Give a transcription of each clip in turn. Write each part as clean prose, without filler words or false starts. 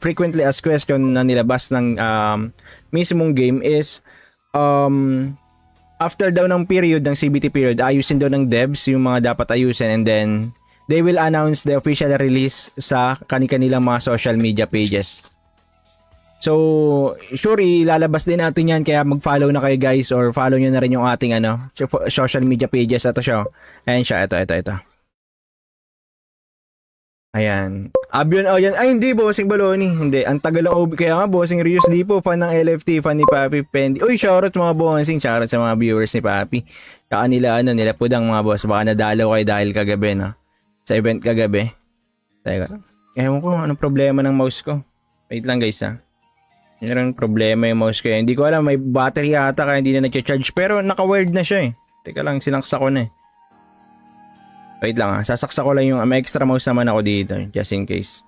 frequently asked question na nilabas ng mismong game is after daw ng period, ng CBT period, ayusin daw ng devs yung mga dapat ayusin, and then they will announce the official release sa kanilang mga social media pages. So, sure, ilalabas din natin yan, kaya mag-follow na kayo guys, or follow nyo na rin yung ating social media pages. Ito siya. Ayan siya, ito. Ayan. Abion, yan. Ay, hindi, Bossing Baloni. Hindi, ang tagal ng OB. Kaya nga, Bossing Rios, di po, fan ng LFT, fan ni Papi Pendi. Uy, shoutout mga Bossing, shoutout sa mga viewers ni Papi. Kaya nila, nila pudang mga boss. Baka nadalaw kayo dahil kagabi, no? Sa event kagabi. Teka. Ewan ko, anong problema ng mouse ko? Wait lang, guys, ha. Meron problema yung mouse ko. Hindi ko alam, may battery yata kaya hindi na nag-charge. Pero naka-wired na siya, eh. Teka lang, sinaksa ko na, eh. Wait lang ha, sasaksa ko lang yung may extra mouse naman ako dito just in case.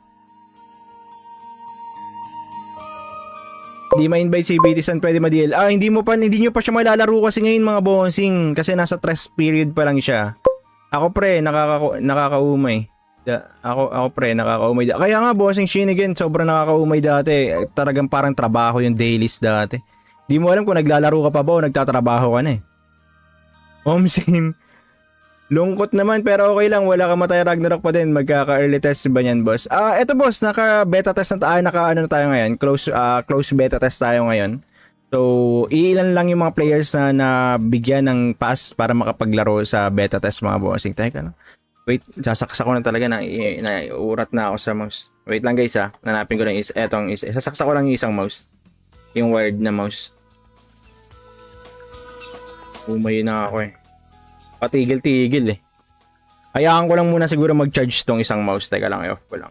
Hindi ma-invite si BT San pwede ma-DL. Hindi nyo pa siya malalaro kasi ngayon mga bossing kasi nasa test period pa lang siya. Ako pre, nakakaumay. Ako pre, nakakaumay. Kaya nga bossing Shinigan, sobrang nakakaumay dati. Talagang parang trabaho yung dailies dati. Di mo alam kung naglalaro ka pa ba o nagtatrabaho ka na eh. Sim. Lungkot naman pero okay lang, wala ka matay Ragnarok pa din, magkaka-early test ba yan boss? Eto boss, naka-beta test na tayo, naka-ano na tayo ngayon, close beta test tayo ngayon. So, iilan lang yung mga players na nabigyan ng pass para makapaglaro sa beta test mga bossing. Teka lang. Wait, sasaksa ko na talaga, urat na ako sa mouse. Wait lang guys ha, nanapin ko lang etong isa. Sasaksa ko lang yung isang mouse. Yung wired na mouse. Umayo na ako eh. Patigil-tigil eh. Hayaan ko lang muna siguro mag-charge tong isang mouse. Teka lang, i-off ko lang.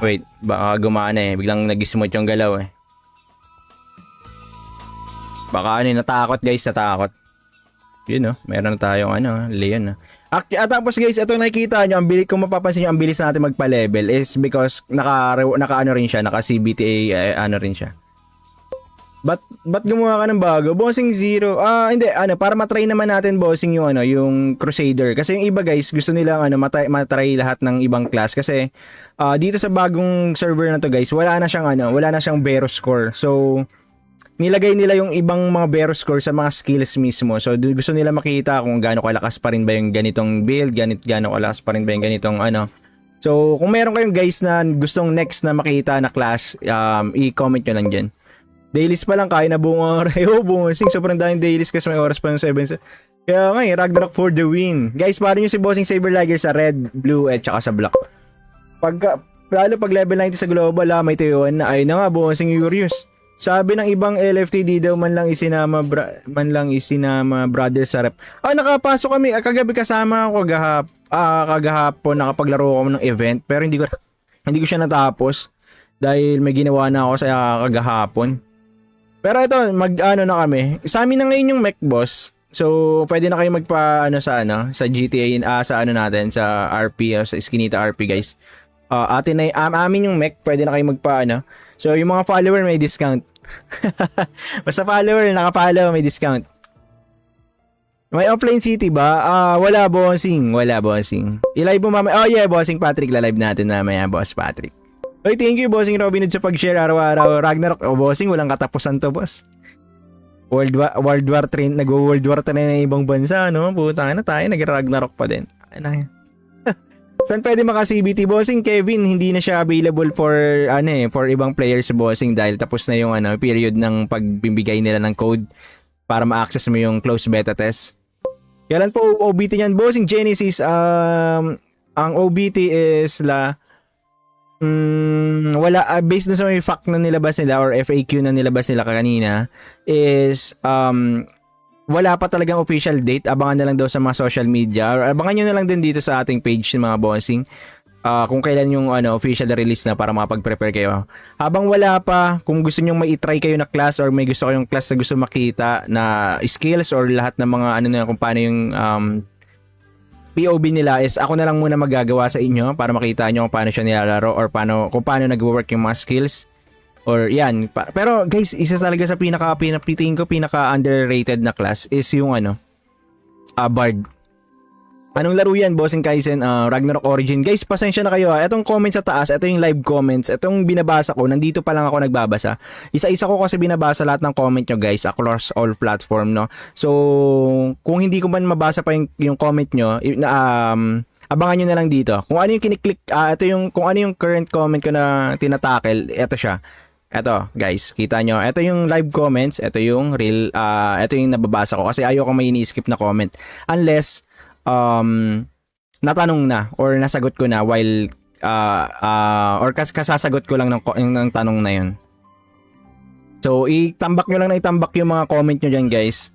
Wait, baka gumana eh. Biglang nag-smooth yung galaw eh. Baka natakot guys, natakot. Yun meron na tayong Leon tapos guys, ito nakikita nyo, kung mapapansin nyo, ang bilis natin magpa-level is because naka rin siya, naka CBTA rin siya. Ba't gumawa ka ng bago? Bossing Zero. Hindi, para matry naman natin bossing yung Crusader. Kasi yung iba guys, gusto nilang matry lahat ng ibang class kasi dito sa bagong server na to guys, wala na siyang Vero score. So nilagay nila yung ibang mga Vero score sa mga skills mismo. So gusto nila makita kung gaano kalakas pa rin ba yung ganitong build, gaano kalakas pa rin ba yung ganitong So kung meron kayong guys na gustong next na makita na class, i-comment nyo lang dyan. Dailies pa lang, kaya na buong oras. Bossing, sobrang daming dailies kasi may oras pa ng 7. Kaya nga Ragnarok for the win. Guys, paro nyo si Bossing Saberlager sa red, blue, at saka sa black. Lalo pag level 90 sa global, may tuyuan na. Ay na nga, Bossing Urius. Sabi ng ibang LFT, di daw man lang isinama brother sa rep. Nakapasok kami. Kagabi kasama ako kagahapon, nakapaglaro ako ng event. Pero hindi ko siya natapos. Dahil may ginawa na ako sa kagahapon. Pero ito, na kami. Sa amin na ngayon yung mech boss. So, pwede na kayo sa GTA, sa natin, sa RP, sa Eskinita RP, guys. Amin yung mech, pwede na kayo So, yung mga follower may discount. Basta follower, naka-follow, may discount. May offline city ba? Wala, bossing. I-live mo mamaya. Bossing Patrick, la-live natin mamaya, boss Patrick. Oy, thank you, Bossing Robin Hood sa pag-share araw-araw. Ragnarok, Bossing, walang katapusan to, boss. World War 3, nag-World War 3 na ibang bansa, Putang na tayo, nag-Ragnarok pa din. Saan pwede maka-CBT, Bossing? Kevin, hindi na siya available for ibang players, Bossing, dahil tapos na yung period ng pagbibigay nila ng code para ma-access mo yung close beta test. Kailan po OBT niyan, Bossing? Genesis, ang OBT is wala, based na sa may fact na nilabas nila or FAQ na nilabas nila kanina is wala pa talagang official date. Abangan na lang daw sa mga social media or abangan nyo na lang din dito sa ating page ng mga bossing kung kailan yung official release na para makapag-prepare kayo. Habang wala pa, kung gusto nyo mai-try kayo na class or may gusto kayong class na gusto makita na skills or lahat ng mga kung paano yung POV nila is ako na lang muna magagawa sa inyo para makita nyo kung paano siya nilalaro or kung paano nag-work yung mga skills or yan. Pero guys, isa talaga sa pinaka underrated na class is yung Bard. Anong laro yan, Bossing Kaizen? Ragnarok Origin. Guys, pasensya na kayo ha. Itong comments sa taas, ito yung live comments. Itong binabasa ko, nandito pa lang ako nagbabasa. Isa-isa ko kasi binabasa lahat ng comment nyo guys across all platform, no? So, kung hindi ko man mabasa pa yung comment nyo, abangan nyo na lang dito. Kung ano yung kiniklik, kung ano yung current comment ko na tinatakel, ito siya. Eto, guys, kita nyo. Ito yung live comments, ito yung real, ito yung nababasa ko kasi ayoko may ini-skip na comment. Unless, natanong na or nasagot ko na while, or kasasagot ko lang ng tanong na yun. So, itambak nyo lang na itambak yung mga comment nyo dyan, guys.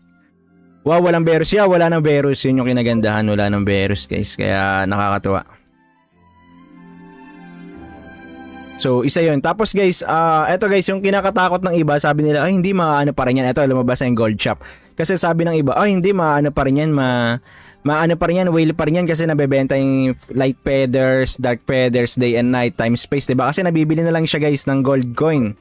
Wow, walang Berus. Yeah, wala nang Berus. Yun yung kinagandahan. Wala nang Berus, guys. Kaya nakakatuwa. So, isa yun. Tapos guys, eto guys, yung kinakatakot ng iba, sabi nila, ay hindi maano pa rin yan. Eto, lumabas na yung gold shop. Kasi sabi ng iba, ay hindi maano pa rin yan, maano pa rin yan, whale pa rin yan kasi nabebenta yung light feathers, dark feathers, day and night, time space, diba? Kasi nabibili na lang siya guys ng gold coin.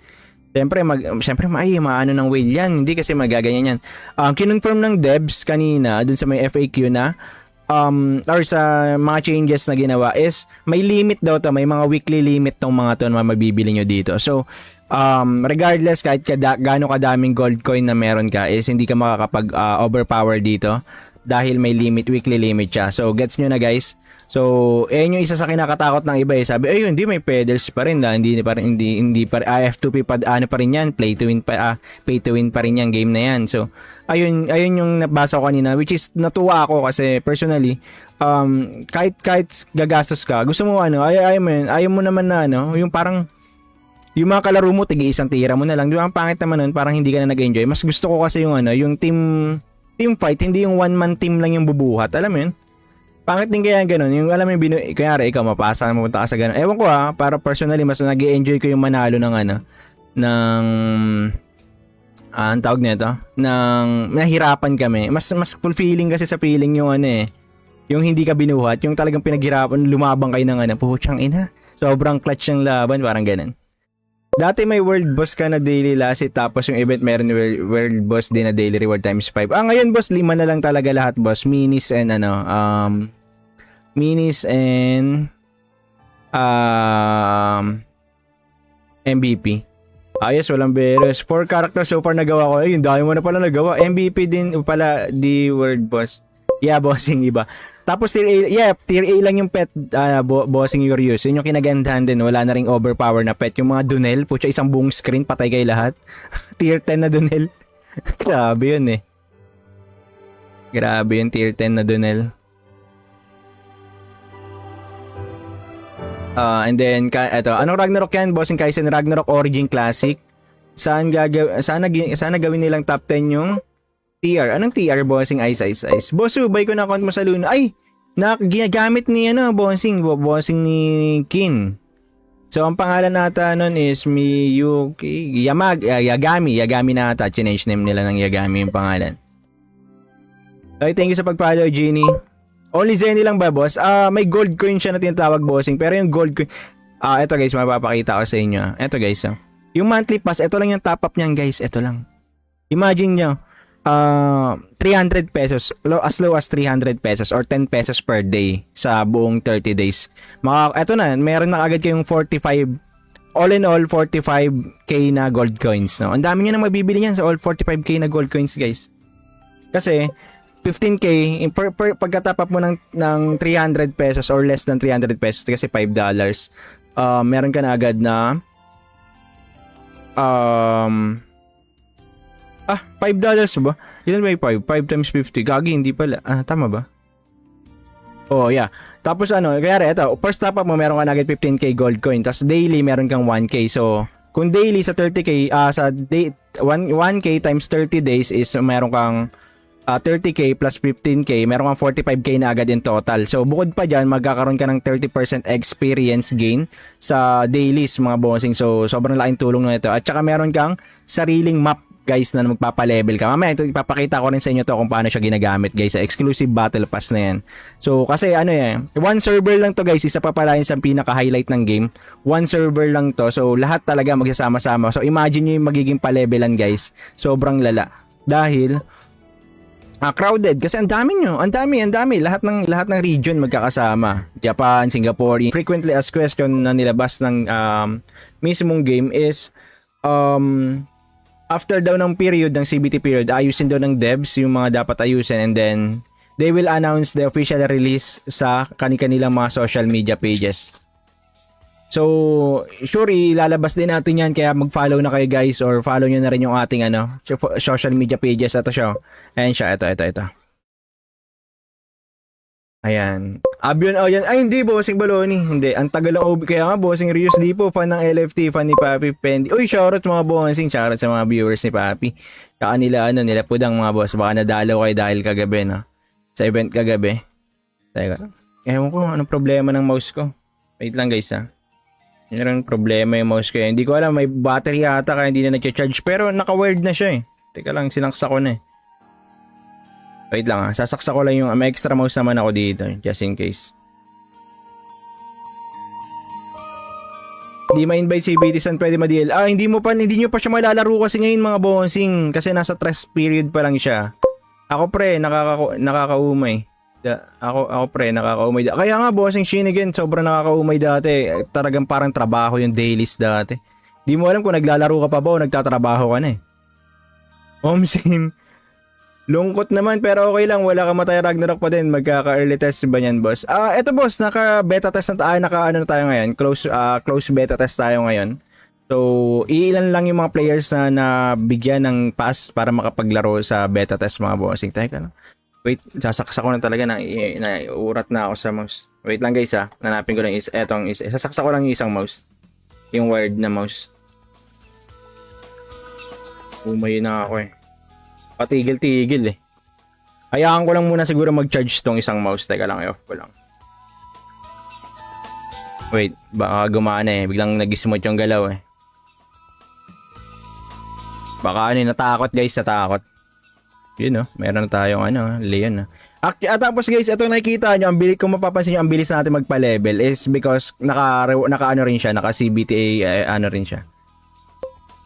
Siyempre, maano ng whale yan, hindi kasi magaganyan yan. Kinonfirm ng devs kanina, dun sa may FAQ na, or sa mga changes na ginawa is may limit daw to, may mga weekly limit tong mga to na mabibili nyo dito. So, regardless kahit gaano kadaming gold coin na meron ka is hindi ka makakapag overpower dito dahil may limit, weekly limit siya. So, gets nyo na guys. So, yung isa sa kinakatakot ng iba sabi, hindi may pedals pa rin, hindi pa F2P pa, ano pa rin yan, pay to win pa rin yan, game na yan. So, ayun yung nabasa ko kanina, which is natuwa ako kasi personally, kahit gagastos ka, gusto mo ayaw mo naman na yung parang yung mga kalaro mo, isang tira mo na lang. Di ba? Ang pangit naman nun, parang hindi ka na nag-enjoy. Mas gusto ko kasi yung team fight, hindi yung one-man team lang yung bubuhat. Alam mo yun? Pangit din kaya ganun. Yung alam mo yung kanyari, ikaw mapasa, mapunta ka sa ganun. Ewan ko para personally, mas nag-enjoy ko yung manalo ng ang tawag nito, nahirapan kami. Mas fulfilling kasi sa feeling yung yung hindi ka binuhat, yung talagang pinaghirapan, lumabang kayo ng puchang ina. Sobrang clutch ng laban, parang ganun. Dati may world boss ka na daily last tapos yung event meron world boss din na daily reward times 5. Ngayon boss, 5 na lang talaga lahat boss. Minis and MVP. Ayos, walang Berus. 4 characters so far nagawa ko. Yung dami mo na pala nagawa. MVP din pala di world boss. Yeah, bossing iba. Tapos tier A lang yung pet, bossing Urius. Yun yung kinagandahan din. Wala na ring overpower na pet. Yung mga Dunel, putya isang buong screen, patay kayo lahat. Tier 10 na Dunel. Grabe yun Grabe yun, tier 10 na Dunel. And then, anong Ragnarok yan? Bossing Kaizen Ragnarok Origin Classic. Sana gawin nilang top 10 yung TR. Anong TR, bossing? Ice. Boss, buy ko na account mo sa Luna. Ay, ginagamit ni bossing ni Kin. So, ang pangalan nata nun is Miyuki Yagami nata. Change name nila ng Yagami yung pangalan. Okay, thank you sa pag-follow, Genie. Only Zenny lang ba, boss? May gold coin siya na tinatawag, bossing. Pero yung gold coin, eto guys, mapapakita ko sa inyo. Eto guys, yung monthly pass, eto lang yung top up niyan, guys. Eto lang. Imagine nyo, 300 pesos, as low as 300 pesos or 10 pesos per day sa buong 30 days. Eto na, meron na agad kayong 45, all in all, 45k na gold coins. No? Ang dami nyo na mabibili yan sa all 45k na gold coins, guys. Kasi, 15k, pagka-top up mo ng 300 pesos or less than 300 pesos, kasi $5, meron ka na agad na $5 ba? Ilan ba yung 5? 5 times 50. Gagi, hindi pala. Tama ba? Oh, yeah. Tapos kaya ito, first top up mo, meron ka na agad 15k gold coin. Tapos daily, meron kang 1k. So, kung daily sa 30k, 1k times 30 days is meron kang 30k plus 15k, meron kang 45k na agad in total. So, bukod pa dyan, magkakaroon ka ng 30% experience gain sa dailies, mga bossing. So, sobrang laking tulong na ito. At saka meron kang sariling map, guys, na magpapa-level ka. Mamaya, ito, ipapakita ko rin sa inyo to kung paano siya ginagamit, guys, sa exclusive battle pass na yan. So, kasi one server lang to, guys. Isa pa pala yun sa pinaka-highlight ng game. One server lang to. So, lahat talaga magsasama-sama. So, imagine nyo yung magiging pa-levelan, guys. Sobrang lala. Dahil, Crowded kasi ang dami nyo, ang dami lahat ng region magkakasama. Japan, Singapore. Frequently asked question na nilabas ng mismong game is after daw ng period ng CBT period, ayusin daw ng devs yung mga dapat ayusin, and then they will announce the official release sa kanilang mga social media pages. So, sure, ilalabas din natin yan, kaya mag-follow na kayo guys, or follow nyo na rin yung ating social media pages. Ito siya. Ayan siya, ito. Ayan. Abion, oh yan. Ay, hindi, Bossing Baloni. Hindi, ang tagal ng OB. Kaya nga, Bossing Rios di po, fan ng LFT, fan ni Papi Pendi. Uy, shoutout mga Bossing, shoutout sa mga viewers ni Papi. Kaka nila, nila pudang mga boss. Baka nadalaw kayo dahil kagabi, no? Sa event kagabi. Teka. Ewan ko, anong problema ng mouse ko? Wait lang guys, ha. Meron problema yung mouse ko. Hindi ko alam, may battery yata kaya hindi na nag-charge. Pero naka-wired na siya eh. Teka lang, sinaksa ko na eh. Wait lang ha, sasaksa ko lang yung may extra mouse naman ako dito just in case. Hindi ma-invite si BT San, pwede ma-deal. Hindi nyo pa siya malalaro kasi ngayon mga bossing. Kasi nasa test period pa lang siya. Ako pre, nakakaumay. Ako pre, nakakaumay. Kaya nga bossing Shin again, sobrang nakakaumay dati. Talagang parang trabaho yung dailies dati. Di mo alam kung naglalaro ka pa ba o nagtatrabaho ka na eh. Sim. Lungkot naman pero okay lang, wala ka matay Ragnarok pa din. Magkaka-early test ba yan boss? Eto boss, naka-beta test na tayo, naka-ano na tayo ngayon. Close beta test tayo ngayon. So, ilan lang yung mga players na nabigyan ng pass para makapaglaro sa beta test mga bossing. Teka lang. Wait, sasaksa ko na talaga na urat na ako sa mouse. Wait lang guys ha. Nanapin ko lang etong isa. Sasaksa ko lang yung isang mouse. Yung wired na mouse. Umayo na ako eh. Patigil-tigil eh. Hayaan ko lang muna siguro mag-charge tong isang mouse. Teka lang, i-off ko lang. Wait, baka gumana eh. Biglang nag-smooth yung galaw eh. Baka natakot guys, natakot. Yun meron na tayong Leon tapos guys, ito nakikita nyo, kung mapapansin nyo, ang bilis natin magpa-level is because naka rin siya, naka CBTA rin siya.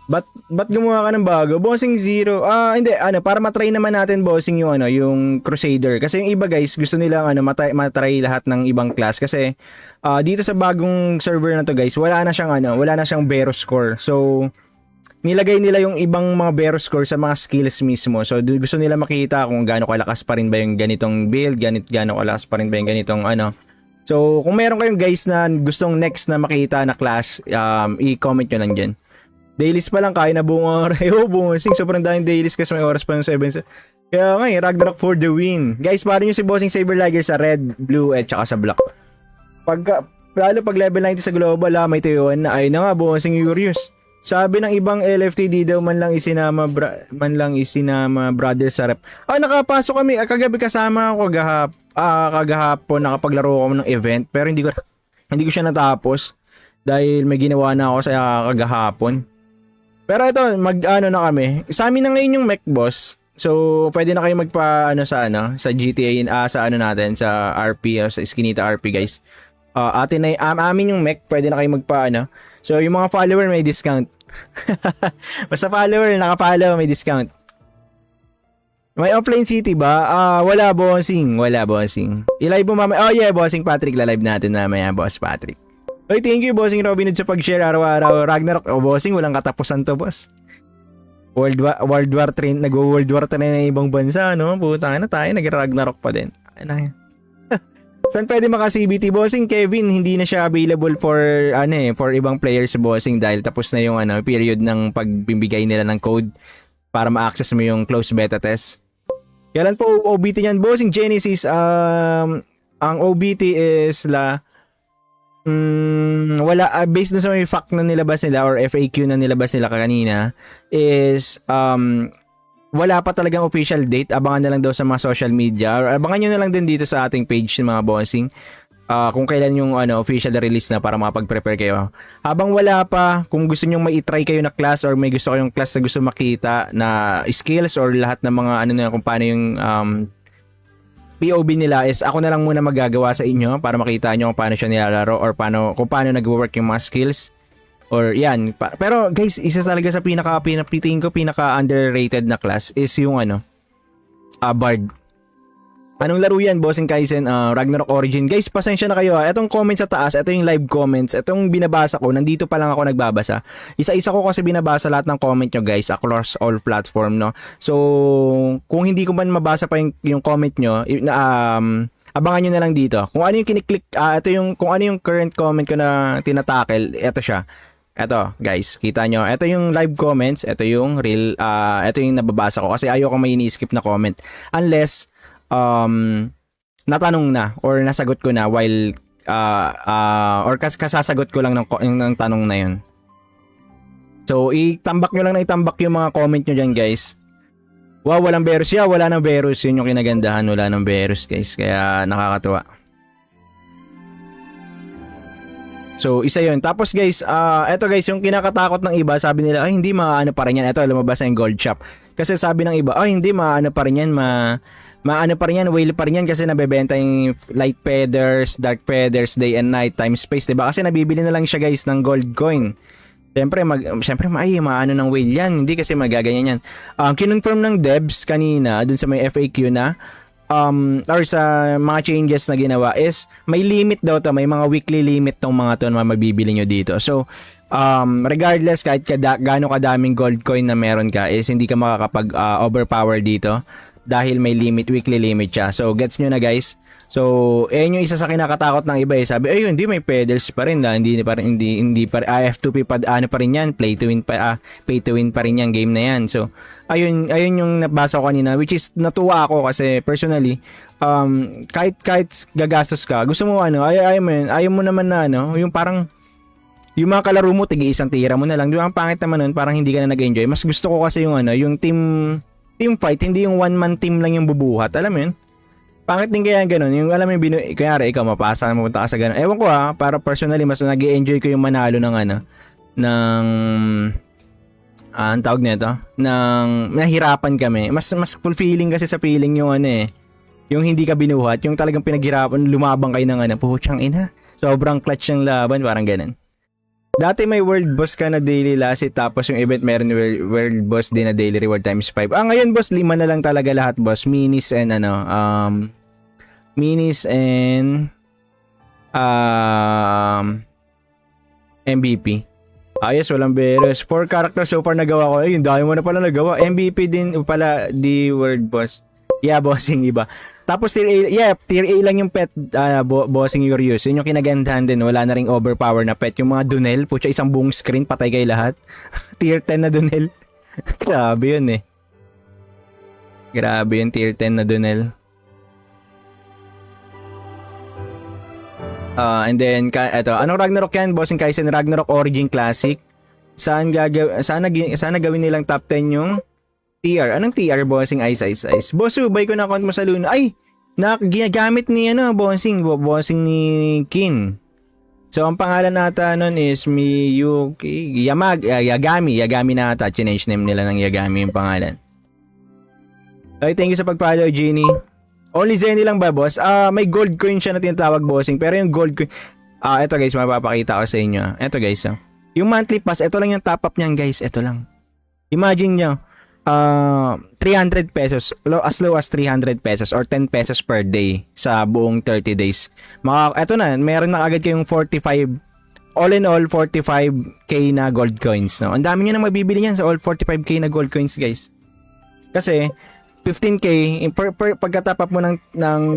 But gumawa ka ng bago? Bossing Zero. Hindi, para matry naman natin bossing yung yung Crusader. Kasi yung iba guys, gusto nilang matry lahat ng ibang class kasi dito sa bagong server na to guys, wala na siyang Vero score. So nilagay nila yung ibang mga Vero score sa mga skills mismo. So gusto nila makita kung gaano kalakas pa rin ba yung ganitong build, gaano kalakas pa rin ba yung ganitong So kung meron kayong guys na gustong next na makita na class, i-comment nyo lang dyan. Dailies pa lang, kaya na buong oras. Bossing, sobrang daming dailies kasi may oras pa ng 7. Kaya nga Ragnarok for the win. Guys, paro nyo si Bossing Saberlager sa red, blue, at saka sa black. Lalo pag level 90 sa global, may tuyuan na. Ay na nga, Bossing Urius. Sabi ng ibang LFT, di daw man lang isinama brother sa rep. Nakapasok kami. Kagabi kasama ako kagahapon, nakapaglaro ako ng event. Pero hindi ko siya natapos. Dahil may ginawa na ako sa kagahapon. Pero ito, na kami. Sa amin na ngayon yung mech boss. So, pwede na kayo sa GTA, sa natin, sa RP, sa Eskinita RP guys. Amin yung mech, pwede na kayo So, yung mga follower may discount. Basta follower, naka-follow, may discount. May offline city ba? Wala bossing. I-live mo mamaya. Oh yeah, bossing Patrick, la-live natin mamaya, boss Patrick. Oy, thank you bossing Robin sa pag-share araw-araw. Ragnarok, bossing, walang katapusan to, boss. World War 3, nag-World War 3 na ibang bansa, no? Putang na tayo, nag-Ragnarok pa din. Saan pwede maka-CBT bossing? Kevin, hindi na siya available for for ibang players bossing dahil tapos na yung period ng pagbibigay nila ng code para ma-access mo yung closed beta test. Kailan po OBT niyan bossing? Genesis, ang OBT is wala, based na sa may fact na nilabas nila or FAQ na nilabas nila kanina is wala pa talagang official date. Abangan na lang daw sa mga social media or abangan nyo na lang din dito sa ating page ng mga bossing kung kailan yung official release na para makapag-prepare kayo. Habang wala pa, kung gusto nyo mai-try kayo na class or may gusto kayong class na gusto makita na skills or lahat ng mga kung paano yung POV nila is ako na lang muna magagawa sa inyo para makita nyo kung paano siya nilalaro or kung paano nag-work yung mga skills or yan. Pero guys, isa talaga sa pinaka underrated na class is yung Bard. Anong laro yan, Bossing Kaizen? Ragnarok Origin. Guys, pasensya na kayo. Etong comments sa taas, ito yung live comments. Etong binabasa ko, nandito pa lang ako nagbabasa. Isa-isa ko kasi binabasa lahat ng comment nyo, guys, across all platform, no? So, kung hindi ko man mabasa pa yung comment nyo, abangan nyo na lang dito. Kung ano yung kiniklik, kung ano yung current comment ko na tinatakel, ito siya. Eto, guys, kita nyo. Ito yung live comments, ito yung real, ito yung nababasa ko kasi ayoko may ini-skip na comment. Unless, natanong na or nasagot ko na while, or kasasagot ko lang ng tanong na yun. So, itambak nyo lang na itambak yung mga comment nyo dyan, guys. Wow, walang Berus. Yeah, wala nang Berus. Yun yung kinagandahan, wala nang Berus, guys. Kaya nakakatuwa. So, isa yun. Tapos guys, eto guys, yung kinakatakot ng iba, sabi nila, ay hindi maano pa rin yan. Eto, lumabas na yung gold shop. Kasi sabi ng iba, ay hindi maano pa rin yan, maano pa rin yan, whale pa rin yan kasi nabebenta yung light feathers, dark feathers, day and night, time space, diba? Kasi nabibili na lang siya guys ng gold coin. Siyempre, maano ng whale yan. Hindi kasi magaganyan yan. Kinonfirm ng devs kanina, dun sa may FAQ na, or sa mga changes na ginawa is may limit daw to, may mga weekly limit tong mga to na mabibili nyo dito. So regardless kahit gaano kadaming gold coin na meron ka is hindi ka makakapag overpower dito dahil may limit, weekly limit siya. So gets nyo na guys. So yung isa sa kinakatakot ng iba sabi ay hindi may pedals pa rin, hindi pa F2P pa ano pa rin yan, pay to win pa rin yan game na yan. So ayun yung nabasa ko kanina, which is natuwa ako kasi personally kahit gagastos ka, gusto mo ayaw mo naman na yung parang yung mga kalaro mo tigi isang tira mo na lang. Di ba ang pangit naman nun, parang hindi ka na nag-enjoy. Mas gusto ko kasi yung team fight, hindi yung one man team lang yung bubuhat, alam mo yun? Pangit din kaya ganun, yung alam mo yung kaya ikaw mapasa mapunta ka sa ganun. Ewan ko para personally mas nag-enjoy ko yung manalo ng ang tawag nito, ng nahirapan kami. Mas fulfilling kasi sa feeling yung yung hindi ka binuhat, yung talagang pinaghirapan, lumabang kayo ng puchang ina. Sobrang clutch ng laban, parang ganun. Dati may world boss ka na daily last tapos yung event meron world boss din na daily reward times 5. Ngayon boss, 5 na lang talaga lahat boss. Minis and MVP. Ayos, walang Berus. 4 characters so far nagawa ko. Ayun, dahil mo na pala nagawa. MVP din pala di world boss. Yeah, bossing iba. Tapos tier A lang yung pet, bossing Urius. Yun yung kinagandahan din. Wala na ring overpower na pet. Yung mga Dunel, putya isang buong screen, patay kayo lahat. Tier 10 na Dunel. Grabe yun Grabe yun, tier 10 na Dunel. And then, anong Ragnarok yan? Bossing Kaizen Ragnarok Origin Classic. Sana gawin nilang top 10 yung TR. Anong TR, bossing? Ice. Boss, buy ko na account mo sa Luna. Ay! Ginagamit ni bossing ni Kin. So, ang pangalan nata nun is Miyuki Yagami nata. Change name nila ng Yagami yung pangalan. Okay, thank you sa pag-follow, Genie. Only Zenny lang ba, boss? May gold coin siya na tinatawag, bossing. Pero yung gold coin... ito guys, mapapakita ko sa inyo. Ito guys, yung monthly pass, ito lang yung top up niyan, guys. Ito lang. Imagine nyo, 300 pesos, as low as 300 pesos or 10 pesos per day sa buong 30 days. Eto na, meron na agad kayong 45, all in all, 45k na gold coins. No? Ang dami nyo na mabibili niyan sa all 45k na gold coins, guys. Kasi, 15k, pagka-top up mo ng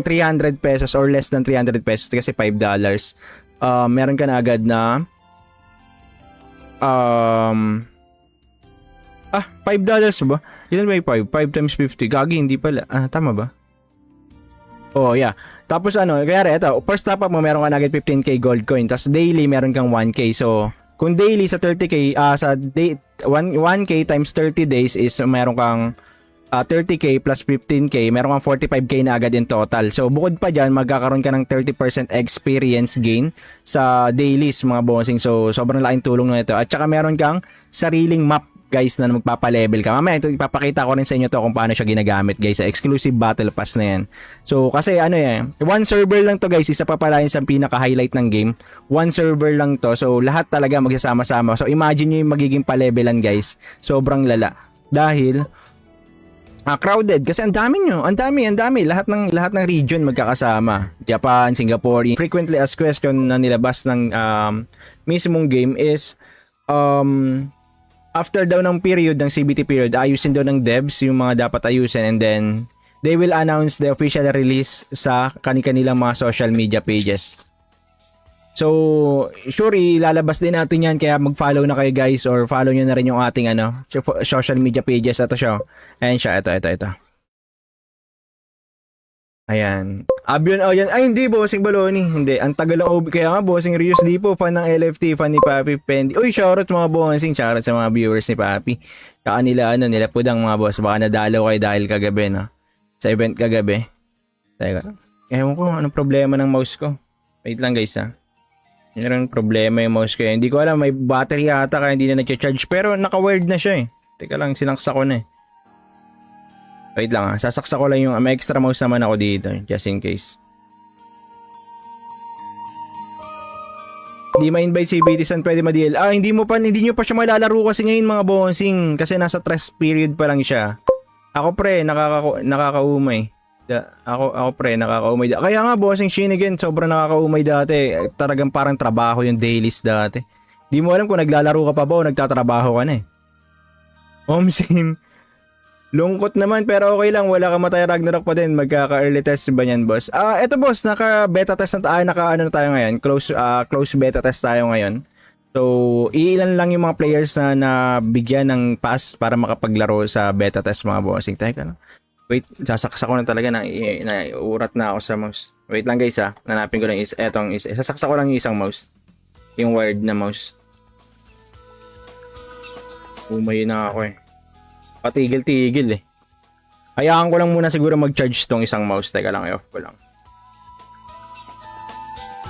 300 pesos or less than 300 pesos, kasi $5, meron ka na agad na $5 ba? Ilan ba yung 5? 5 times 50. Gagi, hindi pala. Tama ba? Oh, yeah. Tapos kaya ito, first top up mo, meron ka na agad 15k gold coin. Tapos daily, meron kang 1k. So, kung daily sa 30k, sa 1k times 30 days is meron kang 30k plus 15k, meron kang 45k na agad in total. So, bukod pa dyan, magkakaroon ka ng 30% experience gain sa dailies, mga bossing. So, sobrang laking tulong na ito. At saka meron kang sariling map, guys, na magpapa-level ka. Mamaya, ito, ipapakita ko rin sa inyo to kung paano siya ginagamit, guys, sa exclusive battle pass na yan. So, kasi one server lang to, guys, isa pa pala yun sa pinaka-highlight ng game. One server lang to. So, lahat talaga magsasama-sama. So, imagine nyo yung magiging pa-levelan, guys. Sobrang lala. Dahil, Crowded kasi ang dami nyo, ang dami lahat ng region magkakasama. Japan, Singapore. Frequently asked question na nilabas ng mismong game is after daw ng period ng CBT period, ayusin daw ng devs yung mga dapat ayusin, and then they will announce the official release sa kanilang mga social media pages. So, sure, ilalabas din natin yan, kaya mag-follow na kayo guys, or follow nyo na rin yung ating social media pages. Ito siya. Ayan siya, ito. Ayan. Abion, oh yan. Ay, hindi, Bossing Baloni. Hindi, ang tagal ng OB. Kaya nga, Bossing Rios, di po, fan ng LFT, fan ni Papi Pendi. Uy, shoutout mga Bossing, shoutout sa mga viewers ni Papi. Kaka nila, nila pudang mga boss. Baka nadalaw kayo dahil kagabi, no? Sa event kagabi. Teka. Ewan ko, anong problema ng mouse ko? Wait lang guys, ha. Yun ang problema yung mouse ko. Hindi ko alam, may battery yata kaya hindi na nag-charge. Pero naka-wired na siya eh. Teka lang, sinaksak ko na eh. Wait lang ha, sasaksak ko lang yung may extra mouse naman ako dito. Just in case. Hindi ma-invite si BT San, pwede ma-DL. Hindi nyo pa siya malalaro kasi ngayon mga bossing. Kasi nasa test period pa lang siya. Ako pre, nakakaumay. Ako pre, nakakaumay. Kaya nga bossing Shin again, sobrang nakakaumay dati. Talagang parang trabaho yung dailies dati. Di mo alam kung naglalaro ka pa ba o nagtatrabaho ka na eh. Sim. Lungkot naman pero okay lang, wala ka matay Ragnarok pa din. Magkaka-early test ba yan boss? Eto boss, naka-beta test na tayo, naka-ano na tayo ngayon. Close beta test tayo ngayon. So, ilan lang yung mga players na nabigyan ng pass para makapaglaro sa beta test mga bossing. Teka lang. Wait, sasaksak ko na talaga urat na ako sa mouse. Wait lang guys ha. Nanapin ko lang sasaksak ko lang yung isang mouse. Yung wired na mouse. Umay na ako eh. Patigil-tigil eh. Hayaan ko lang muna siguro mag-charge tong isang mouse. Teka lang, i-off ko lang.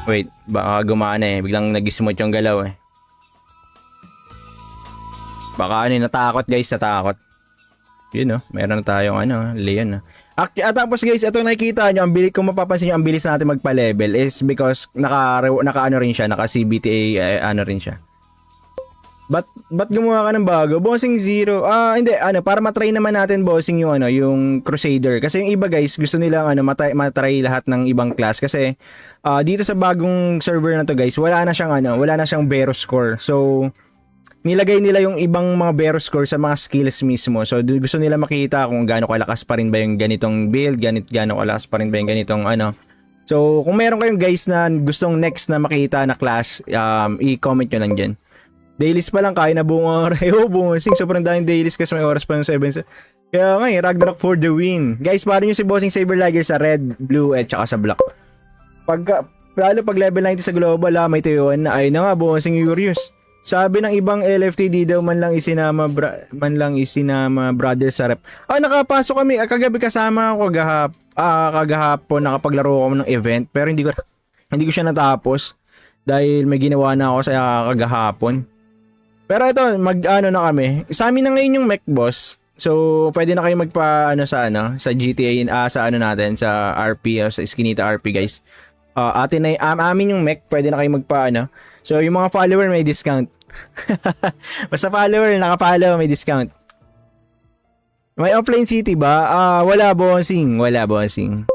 Wait, baka gumana eh. Biglang nag-smooth yung galaw eh. Baka natakot guys, natakot. Yun meron na tayong Leon tapos guys, ito nakikita nyo, kung mapapansin nyo, ang bilis natin magpa-level is because naka rin siya, naka CBTA rin siya. But gumawa ka ng bago? Bossing Zero. Hindi, para matry naman natin bossing yung Crusader. Kasi yung iba guys, gusto nilang matry lahat ng ibang class kasi dito sa bagong server na to guys, wala na siyang Vero score. So nilagay nila yung ibang mga Vero score sa mga skills mismo. So gusto nila makita kung gaano kalakas pa rin ba yung ganitong build, gaano kalakas pa rin ba yung ganitong So kung meron kayong guys na gustong next na makita na class, i-comment nyo lang dyan. Dailies pa lang, kaya na buong oras. Bossing, sobrang daming dailies kasi may oras pa yung 7. Kaya nga Ragnarok for the win. Guys, paro nyo si Bossing Saberlager sa red, blue, at saka sa black. Lalo pag level 90 sa global, may tuyuan na. Ay na nga, Bossing Urius. Sabi ng ibang LFT, di daw man lang isinama brother sa rep. Nakapasok kami. Kagabi kasama ako kagahapon, nakapaglaro ako ng event. Pero hindi ko siya natapos. Dahil may ginawa na ako sa kagahapon. Pero ito, na kami. Sa amin na ngayon yung mech boss. So, pwede na kayo sa GTA, natin, sa RP, sa Eskinita RP guys. Amin yung mech, pwede na kayo So, yung mga follower may discount. Basta follower, naka-follow, may discount. May offline city ba? Wala bossing.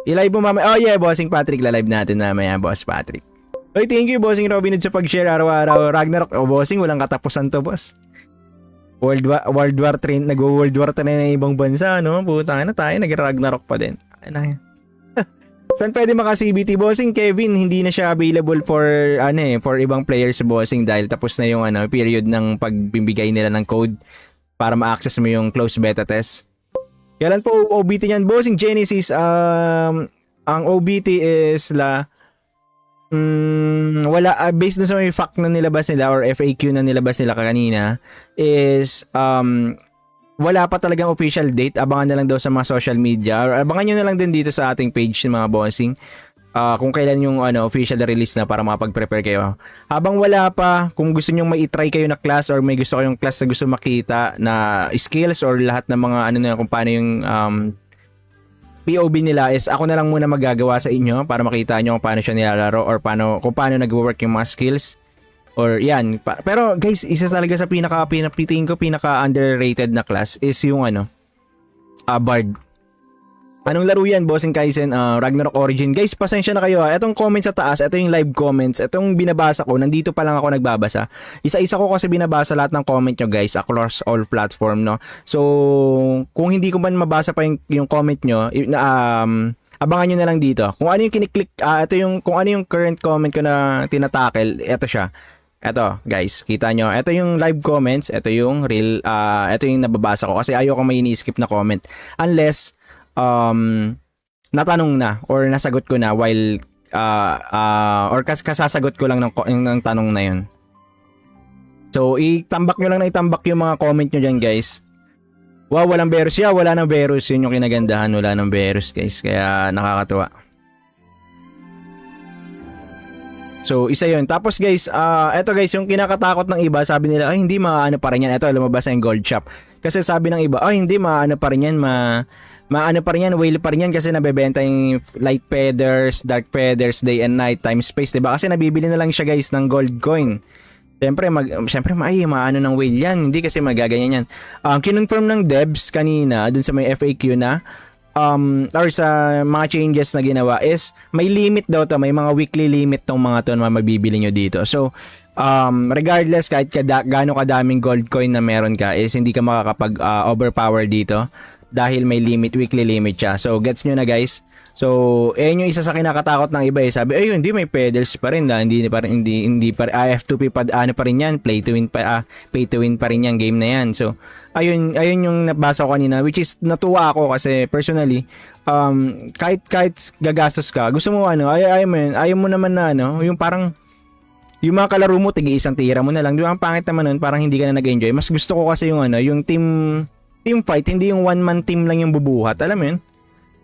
I-live mo mamaya. Oh yeah, bossing Patrick, la-live natin mamaya, boss Patrick. Oy, thank you bossing Robinhood sa pag-share araw-araw. Ragnarok, bossing, walang katapusan to, boss. World War 3, nag-World War 3 na ibang bansa, no? Puta na tayo, nag-Ragnarok pa din. Saan pwede maka-CBT bossing? Kevin, hindi na siya available for ibang players bossing dahil tapos na yung period ng pagbibigay nila ng code para ma-access mo yung close beta test. Kailan po OBT niyan bossing? Genesis, ang OBT is wala, based dun sa may fact na nilabas nila or FAQ na nilabas nila kanina is wala pa talagang official date. Abangan na lang daw sa mga social media or abangan nyo na lang din dito sa ating page mga bossing kung kailan yung official release na para makapag-prepare kayo. Habang wala pa, kung gusto nyo mai-try kayo na class or may gusto kayong class na gusto makita na skills or lahat ng mga kung paano yung POV nila is ako na lang muna magagawa sa inyo para makita nyo kung paano siya nilalaro or kung paano nag-work yung mga skills. Or yan. Pero guys, isa talaga sa pinaka underrated na class is yung Bard. Anong laro yan, Bossing Kaizen? Ragnarok Origin. Guys, pasensya na kayo ha. Etong comment sa taas, ito yung live comments. Itong binabasa ko, nandito pa lang ako nagbabasa. Isa-isa ko kasi binabasa lahat ng comment nyo guys across all platform, no? So, kung hindi ko man mabasa pa yung comment nyo, abangan nyo na lang dito. Kung ano yung kiniklik, kung ano yung current comment ko na tinatakel, ito siya. Ito, guys, kita nyo. Ito yung live comments, ito yung real, ito yung nababasa ko kasi ayoko may ini-skip na comment. Unless, natanong na or nasagot ko na while or kasasagot ko lang ng tanong na yun. So, itambak nyo lang na itambak yung mga comment nyo dyan, guys. Wow, walang Berus. Yeah, wala nang Berus. Yun yung kinagandahan. Wala nang Berus, guys. Kaya nakakatuwa. So, isa yun. Tapos, guys, eto guys, yung kinakatakot ng iba, sabi nila, ay, hindi maano pa rin yan. Eto, lumabas na yung gold shop. Kasi sabi ng iba, ay, hindi maano pa rin yan, maano pa rin yan, whale pa rin yan kasi nabebenta yung light feathers, dark feathers, day and night, time space, diba? Kasi nabibili na lang siya guys ng gold coin. Siyempre, maano ng whale yan, hindi kasi magaganyan yan. Kinonfirm ng devs kanina, dun sa may FAQ na, or sa mga changes na ginawa is, may limit daw to, may mga weekly limit tong mga to na mabibili nyo dito. So, regardless kahit gaano kadaming gold coin na meron ka is hindi ka makakapag overpower dito dahil may weekly limit siya. So gets nyo na guys. So yung isa sa kinakatakot ng iba sabi hindi may pedals pa rin hindi pa F2P pa pa rin yan, pay to win pa rin yan game na yan. So ayun yung nabasa ko kanina, which is natuwa ako kasi personally kahit gagastos ka, gusto mo ayaw mo naman na yung parang yung mga kalaro mo, isang tira mo na lang. Di ba ang pangit naman nun, parang hindi ka na nag-enjoy. Mas gusto ko kasi yung team fight, hindi yung one man team lang yung bubuhat. Alam mo yun?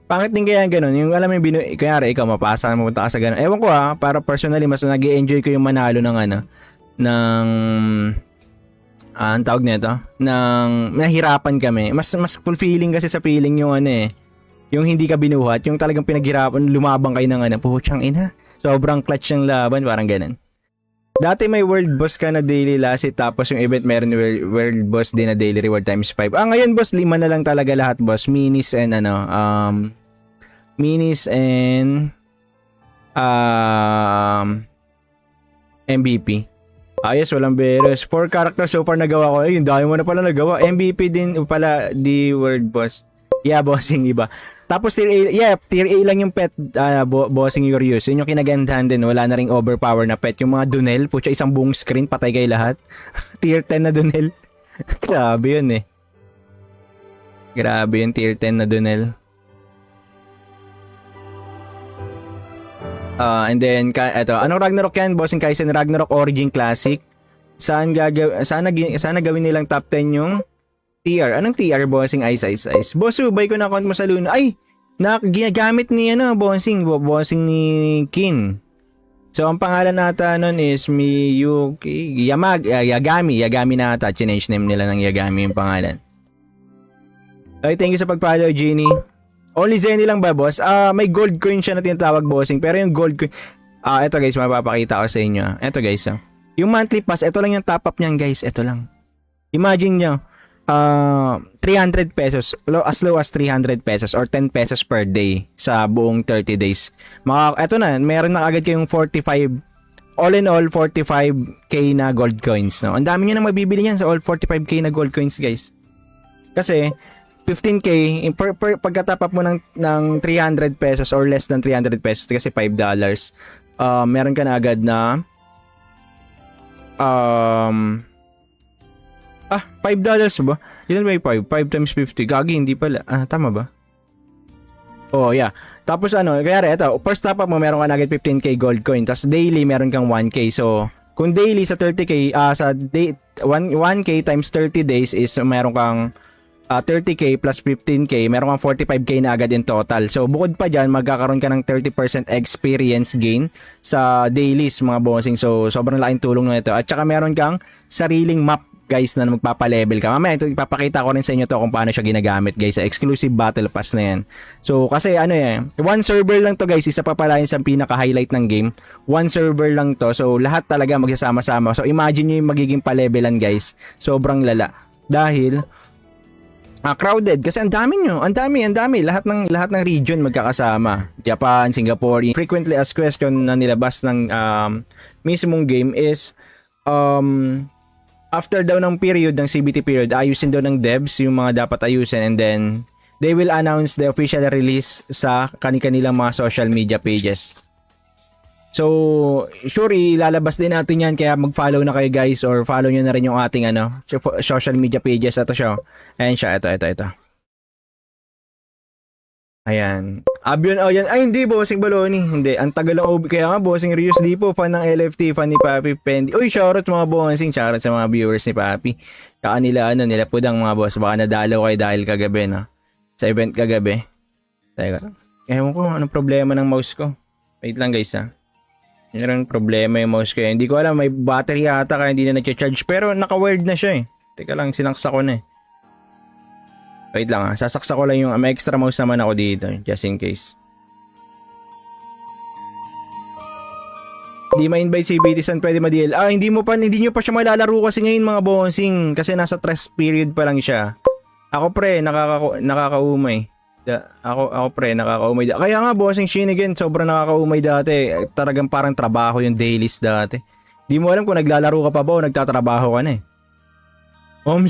Pangit din kaya ganun. Yung alam mo yung kaya ikaw mapasa, mapunta ka sa ganun. Ewan ko para personally mas nag-enjoy ko yung manalo ng ang tawag nito, ng nahirapan kami. Mas fulfilling kasi sa feeling yung yung hindi ka binuhat, yung talagang pinaghirapan, lumabang kayo ng puhutsang ina. Sobrang clutch ng laban, parang ganun. Dati may world boss ka na daily last tapos yung event meron world boss din na daily reward times 5. Ngayon boss, 5 na lang talaga lahat boss. Minis and MVP. Ayos, walang Berus. 4 characters so far nagawa ko. Yung dami mo na pala nagawa. MVP din pala di world boss. Yeah, bossing iba. Tapos tier A lang yung pet, bossing your use. Yun yung kinagandahan din. Wala na ring overpower na pet. Yung mga Dunel, putya isang buong screen, patay kayo lahat. Tier 10 na Dunel. Grabe yun Grabe yun, tier 10 na Dunel. And then, anong Ragnarok yan? Bossing Kaizen Ragnarok Origin Classic. Sana gawin nilang top 10 yung TR. Anong TR, bossing? Ice. Boss, subay ko na account mo sa Luna. Ay! Ginagamit ni bossing ni Kin. So, ang pangalan nata nun is Miyuki Yagami nata. Change name nila ng Yagami yung pangalan. Okay, thank you sa pag-follow, Genie. Only Zenny lang ba, boss? May gold coin siya na tinatawag, bossing. Pero yung gold coin... eto guys, mapapakita ko sa inyo. Eto guys, yung monthly pass, eto lang yung top up niyan, guys. Eto lang. Imagine nyo, 300 pesos, as low as 300 pesos or 10 pesos per day sa buong 30 days. Eto na, meron na agad kayong 45, all in all, 45k na gold coins. No? Ang dami nyo na mabibili niyan sa all 45k na gold coins, guys. Kasi, 15k, pagka-top up mo ng 300 pesos or less than 300 pesos, kasi $5, meron ka na agad na $5 ba? Ilan ba yung 5? 5 times 50. Gagi, hindi pala. Tama ba? Oh, yeah. Tapos kaya ito, first top up mo, meron ka na agad 15k gold coin. Tapos daily, meron kang 1k. So, kung daily sa 30k, sa 1k times 30 days is meron kang 30k plus 15k, meron kang 45k na agad in total. So, bukod pa dyan, magkakaroon ka ng 30% experience gain sa dailies, mga bossing. So, sobrang laking tulong na ito. At saka meron kang sariling map, guys, na magpapa-level ka. Mamaya, ito, ipapakita ko rin sa inyo to kung paano siya ginagamit, guys, sa exclusive battle pass na yan. So, kasi one server lang to, guys, isa pa pala yun sa pinaka-highlight ng game. One server lang to. So, lahat talaga magsasama-sama. So, imagine nyo yung magiging pa-levelan, guys. Sobrang lala. Dahil, Crowded kasi ang dami nyo, ang dami lahat ng region magkakasama. Japan, Singapore. Frequently asked question na nilabas ng mismong game is after daw ng period ng CBT period, ayusin daw ng devs yung mga dapat ayusin, and then they will announce the official release sa kanilang mga social media pages. So, sure, ilalabas din natin yan, kaya mag-follow na kayo guys, or follow nyo na rin yung ating social media pages. Ito siya. Ayan siya, ito. Ayan. Abion, oh yan. Ay, hindi, Bossing Baloni. Hindi, ang tagal ng OB. Kaya nga, Bossing Rius, di po, fan ng LFT, fan ni Papi Pendi. Uy, shoutout mga Bossing, shoutout sa mga viewers ni Papi. Kaya nila pudang mga boss. Baka nadalaw kayo dahil kagabi, no? Sa event kagabi. Teka. Ewan ko, anong problema ng mouse ko? Wait lang guys, ha. Meron problema yung mouse ko. Hindi ko alam, may battery yata kaya hindi na nag-charge. Pero naka-wired na siya eh. Teka lang, sinaksa ko na eh. Wait lang ha, sasaksa ko lang yung may extra mouse naman ako dito. Just in case. Hindi ma-invite si BT San, pwede ma-DL. Hindi nyo pa siya malalaro kasi ngayon mga bossing. Kasi nasa test period pa lang siya. Ako pre, nakakaumay. Ako pre, nakakaumay dati. Kaya nga bossing Shinigan, sobrang nakakaumay dati. Talagang parang trabaho yung dailies dati. Di mo alam kung naglalaro ka pa ba o nagtatrabaho ka na eh.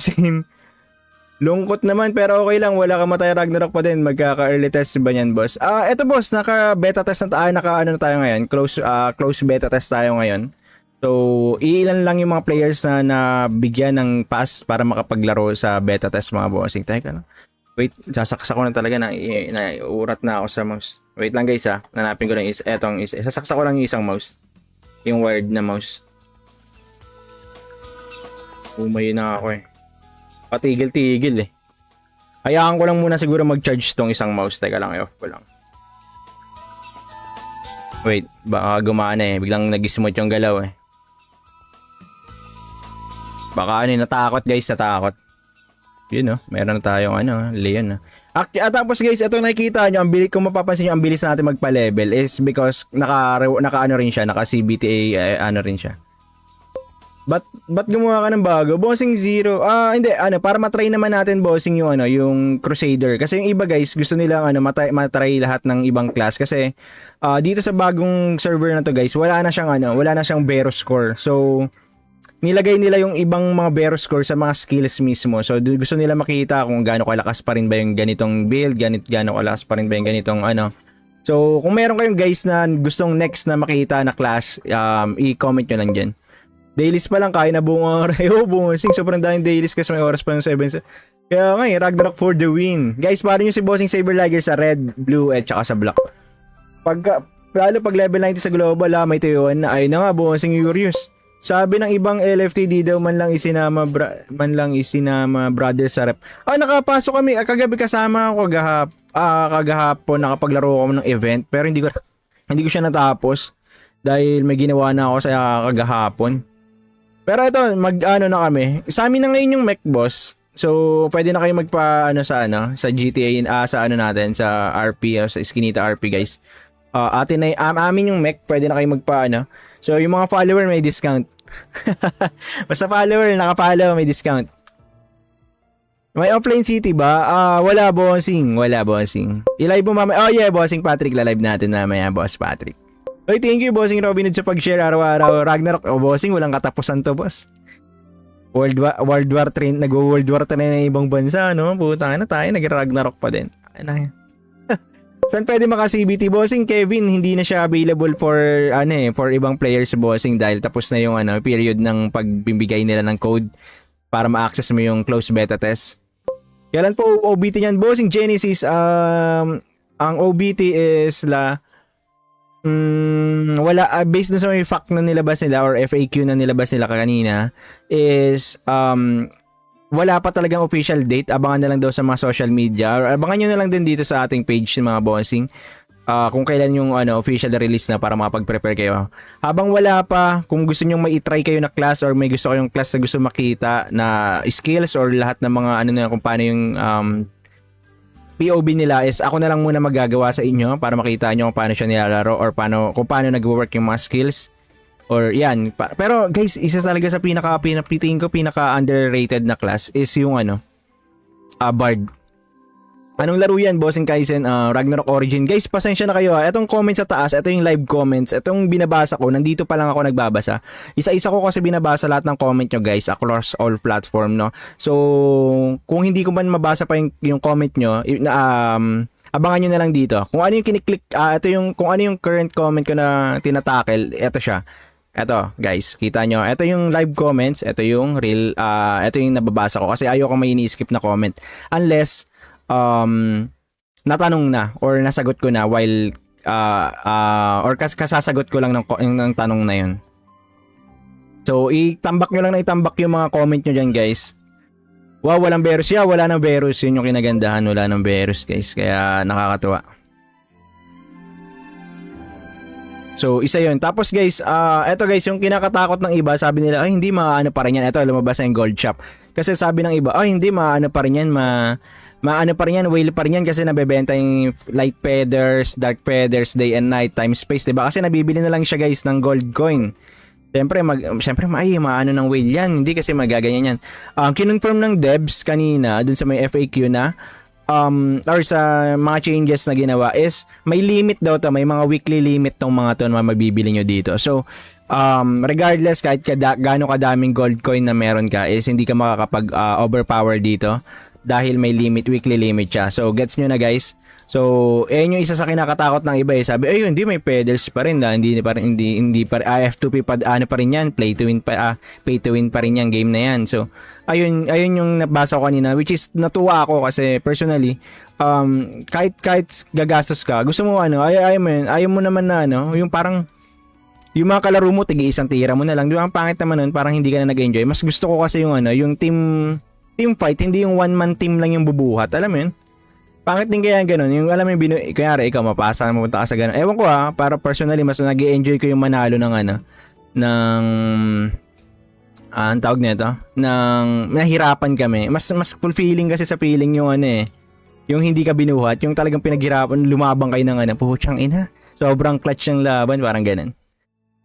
Sim. Lungkot naman pero okay lang, wala ka matay Ragnarok pa din. Magkaka-early test ba yan boss? Eto boss, naka-beta test na tayo, na tayo ngayon. Close beta test tayo ngayon. So, ilan lang yung mga players na nabigyan ng pass para makapaglaro sa beta test mga bossing. Teka lang. Wait, sasaksa ko na talaga na urat na ako sa mouse. Wait lang guys ha. Nanapin ko lang etong isa. Sasaksa ko lang yung isang mouse. Yung wired na mouse. Umayo na ako eh. Patigil-tigil eh. Hayaan ko lang muna siguro mag-charge tong isang mouse. Teka lang, i-off ko lang. Wait, baka gumana eh. Biglang nag-smooth yung galaw eh. Baka natakot guys, natakot. Yun meron na tayong Leon tapos guys, ito nakikita nyo, kung mapapansin nyo, ang bilis natin magpa-level is because naka rin siya, naka CBTA rin siya. But gumawa ka ng bago? Bossing Zero. Hindi, para matry naman natin bossing yung Crusader. Kasi yung iba guys, gusto nilang matry lahat ng ibang class kasi dito sa bagong server na to guys, wala na siyang Vero score. So nilagay nila yung ibang mga Vero score sa mga skills mismo. So gusto nila makita kung gaano kalakas pa rin ba yung ganitong build, gaano kalakas pa rin ba yung ganitong So kung meron kayong guys na gustong next na makita na class, i-comment nyo lang dyan. Dailies pa lang, kaya na buong oras. Bossing, sobrang daming dailies kasi may oras pa ng 7. Kaya nga Ragnarok for the win. Guys, paro nyo si Bossing Saberlager sa red, blue, at saka sa black. Lalo pag level 90 sa global, may tuyuan na. Ay na nga, Bossing Urius. Sabi ng ibang LFT, di daw man lang isinama brother sa rep. Nakapasok kami. Kagabi kasama ako kagahapon, nakapaglaro ako ng event. Pero hindi ko siya natapos. Dahil may ginawa na ako sa kagahapon. Pero ito, na kami. Sa amin na ngayon yung mech boss. So, pwede na kayo sa GTA, natin, sa RP, sa Eskinita RP guys. Amin yung mech, pwede na kayo So, yung mga follower may discount. Basta follower, naka-follow, may discount. May offline city ba? Wala bossing. I-live mo mamaya. Oh yeah, bossing Patrick, la-live natin mamaya, boss Patrick. Oy, thank you bossing Robin Hood sa pag-share araw-araw. Ragnarok, bossing, walang katapusan to, boss. World War 3, nag-World War 3 na ibang bansa, no? Puta na tayo, nag-Ragnarok pa din. Saan pwede maka-CBT bossing? Kevin, hindi na siya available for for ibang players bossing dahil tapos na yung period ng pagbibigay nila ng code para ma-access mo yung close beta test. Kailan po OBT niyan bossing? Genesis, ang OBT is wala, based na sa may fact na nilabas nila or FAQ na nilabas nila kanina is wala pa talagang official date. Abangan na lang daw sa mga social media or abangan nyo na lang din dito sa ating page mga bossing kung kailan yung official release na para makapag-prepare kayo. Habang wala pa, kung gusto nyo mai-try kayo na class or may gusto kayong class na gusto makita na skills or lahat ng mga na kung paano yung POV nila is ako na lang muna magagawa sa inyo para makita nyo kung paano siya nilalaro or kung paano nag-work yung mga skills. Or yan. Pero guys, isa talaga sa pinaka underrated na class is yung Bard. Anong laro yan, Bossing Kaizen? Ragnarok Origin. Guys, pasensya na kayo ha. Etong comment sa taas, ito yung live comments. Etong binabasa ko, nandito pa lang ako nagbabasa. Isa-isa ko kasi binabasa lahat ng comment nyo guys across all platform, no? So, kung hindi ko man mabasa pa yung comment nyo, abangan nyo na lang dito. Kung ano yung kiniklik, kung ano yung current comment ko na tinatakel, ito siya. Ito, guys, kita nyo. Ito yung live comments, ito yung real, ito yung nababasa ko kasi ayoko may ini-skip na comment. Unless, natanong na or nasagot ko na while or kasasagot ko lang ng tanong na yun. So, itambak nyo lang na itambak yung mga comment nyo dyan, guys. Wow, walang Berus. Yeah, wala nang Berus. Yun yung kinagandahan. Wala nang Berus, guys. Kaya nakakatuwa. So, isa yun. Tapos guys, eto guys, yung kinakatakot ng iba, sabi nila, ay hindi maano pa rin yan. Eto, lumabas na yung gold shop. Kasi sabi ng iba, ay hindi maano pa rin yan, maano pa rin yan, whale pa rin yan kasi nabebenta yung light feathers, dark feathers, day and night, time space, diba? Kasi nabibili na lang siya guys ng gold coin. Siyempre, maano ng whale yan, hindi kasi magaganyan yan. Kinonfirm ng devs kanina, dun sa may FAQ na, or sa mga changes na ginawa is, may limit daw to, may mga weekly limit tong mga to na mabibili nyo dito. So, regardless kahit gaano kadaming gold coin na meron ka is hindi ka makakapag overpower dito dahil may limit, weekly limit siya. So gets nyo na guys. So ayun yung isa sa kinakatakot ng iba eh. Sabi ayun hindi may pedals pa rin, hindi pa F2P pa ano pa rin yan, pay to win pa rin yan game na yan. So ayun yung nabasa ko kanina, which is natuwa ako kasi personally kahit gagastos ka, gusto mo ayaw mo naman na yung parang yung mga kalaro mo, isang tira mo na lang. Di ba? Ang pangit naman nun, parang hindi ka na nag-enjoy. Mas gusto ko kasi yung yung team fight, hindi yung one-man team lang yung bubuhat. Alam mo yun? Pangit din kaya ganun. Yung alam mo yung kanyari, ikaw mapasa, mapunta ka sa ganun. Ewan ko para personally, mas nag-enjoy ko yung manalo ng ang tawag nito, ng nahirapan kami. Mas fulfilling kasi sa feeling yung yung hindi ka binuhat, yung talagang pinaghirapan, lumabang kayo ng puhutsang ina. Sobrang clutch ng laban, parang ganun.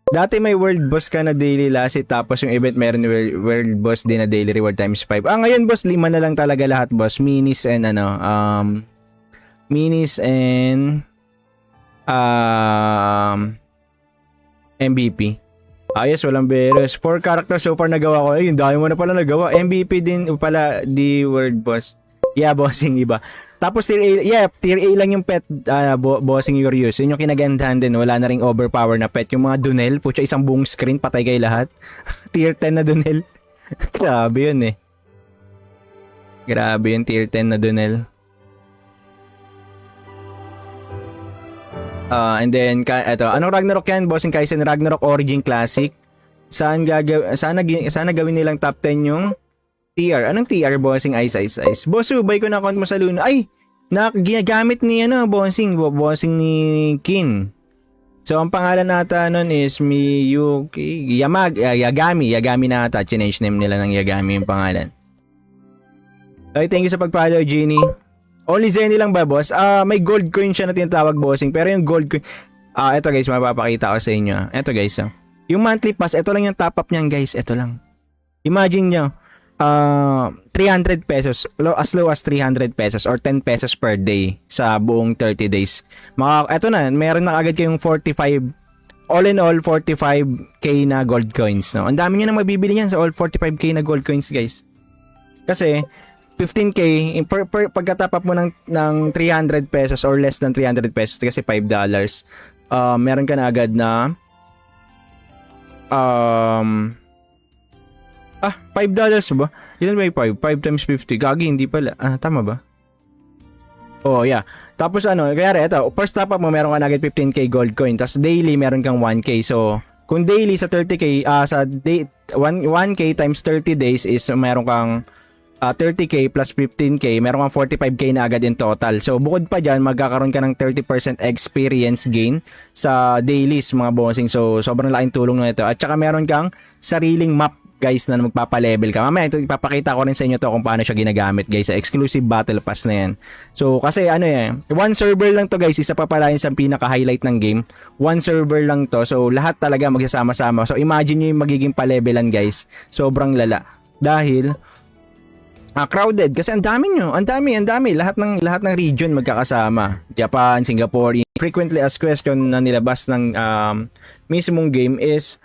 Dati may world boss ka na daily last tapos yung event meron world boss din na daily reward times 5. Ngayon boss, 5 na lang talaga lahat boss. Minis and MVP. Ayos, walang Berus. 4 characters so far nagawa ko. Ayun, dami mo na pala nagawa. MVP din pala di world boss. Yeah, bossing iba. Tapos tier A lang yung pet, bossing Urius. Yun yung kinagandahan din. Wala na ring overpower na pet. Yung mga Dunel, putya isang buong screen, patay kayo lahat. Tier 10 na Dunel. Grabe yun eh. Grabe yun, tier 10 na Dunel. And then, anong Ragnarok yan? Bossing Kaizen, Ragnarok Origin Classic. Sana gawin nilang top 10 yung TR. Anong TR, bossing? Ice. Boss, buy ko na account mo sa Luna. Ay! Ginagamit ni bossing ni Kin. So, ang pangalan nata nun is Miyuki Yagami nata. Change name nila ng Yagami yung pangalan. Okay, thank you sa pag-follow, Genie. Only Zenny lang ba, boss? May gold coin siya na tinatawag, bossing. Pero yung gold coin... eto guys, mapapakita ko sa inyo. Eto guys, yung monthly pass, eto lang yung top up niyan, guys. Eto lang. Imagine nyo, 300 pesos, as low as 300 pesos or 10 pesos per day sa buong 30 days. Eto na, meron na agad kayong 45, all in all, 45k na gold coins. No? Ang dami nyo na mabibili yan sa all 45k na gold coins, guys. Kasi, 15k, pagka-top up mo ng 300 pesos or less than 300 pesos, kasi $5, meron ka na agad na $5 ba? Ilan ba yung 5? 5 times 50. Gagi, hindi pala. Tama ba? Oh, yeah. Tapos kaya ito, first top up mo, meron ka na agad 15k gold coin. Tapos daily, meron kang 1k. So, kung daily sa 30k, 1k times 30 days is meron kang 30k plus 15k, meron kang 45k na agad in total. So, bukod pa dyan, magkakaroon ka ng 30% experience gain sa dailies, mga bossing. So, sobrang laking tulong na ito. At saka meron kang sariling map, guys, na magpapa-level ka. Mamaya ito ipapakita ko rin sa inyo to kung paano siya ginagamit, guys, sa exclusive battle pass na yan. So kasi one server lang to, guys, isa pa pala yun sa pinaka-highlight ng game. One server lang to. So lahat talaga magsasama-sama. So imagine niyo yung magiging pa-levelan, guys. Sobrang lala. Dahil Crowded kasi ang dami nyo, ang dami lahat ng region magkakasama. Japan, Singapore. Frequently asked question na nilabas ng mismong game is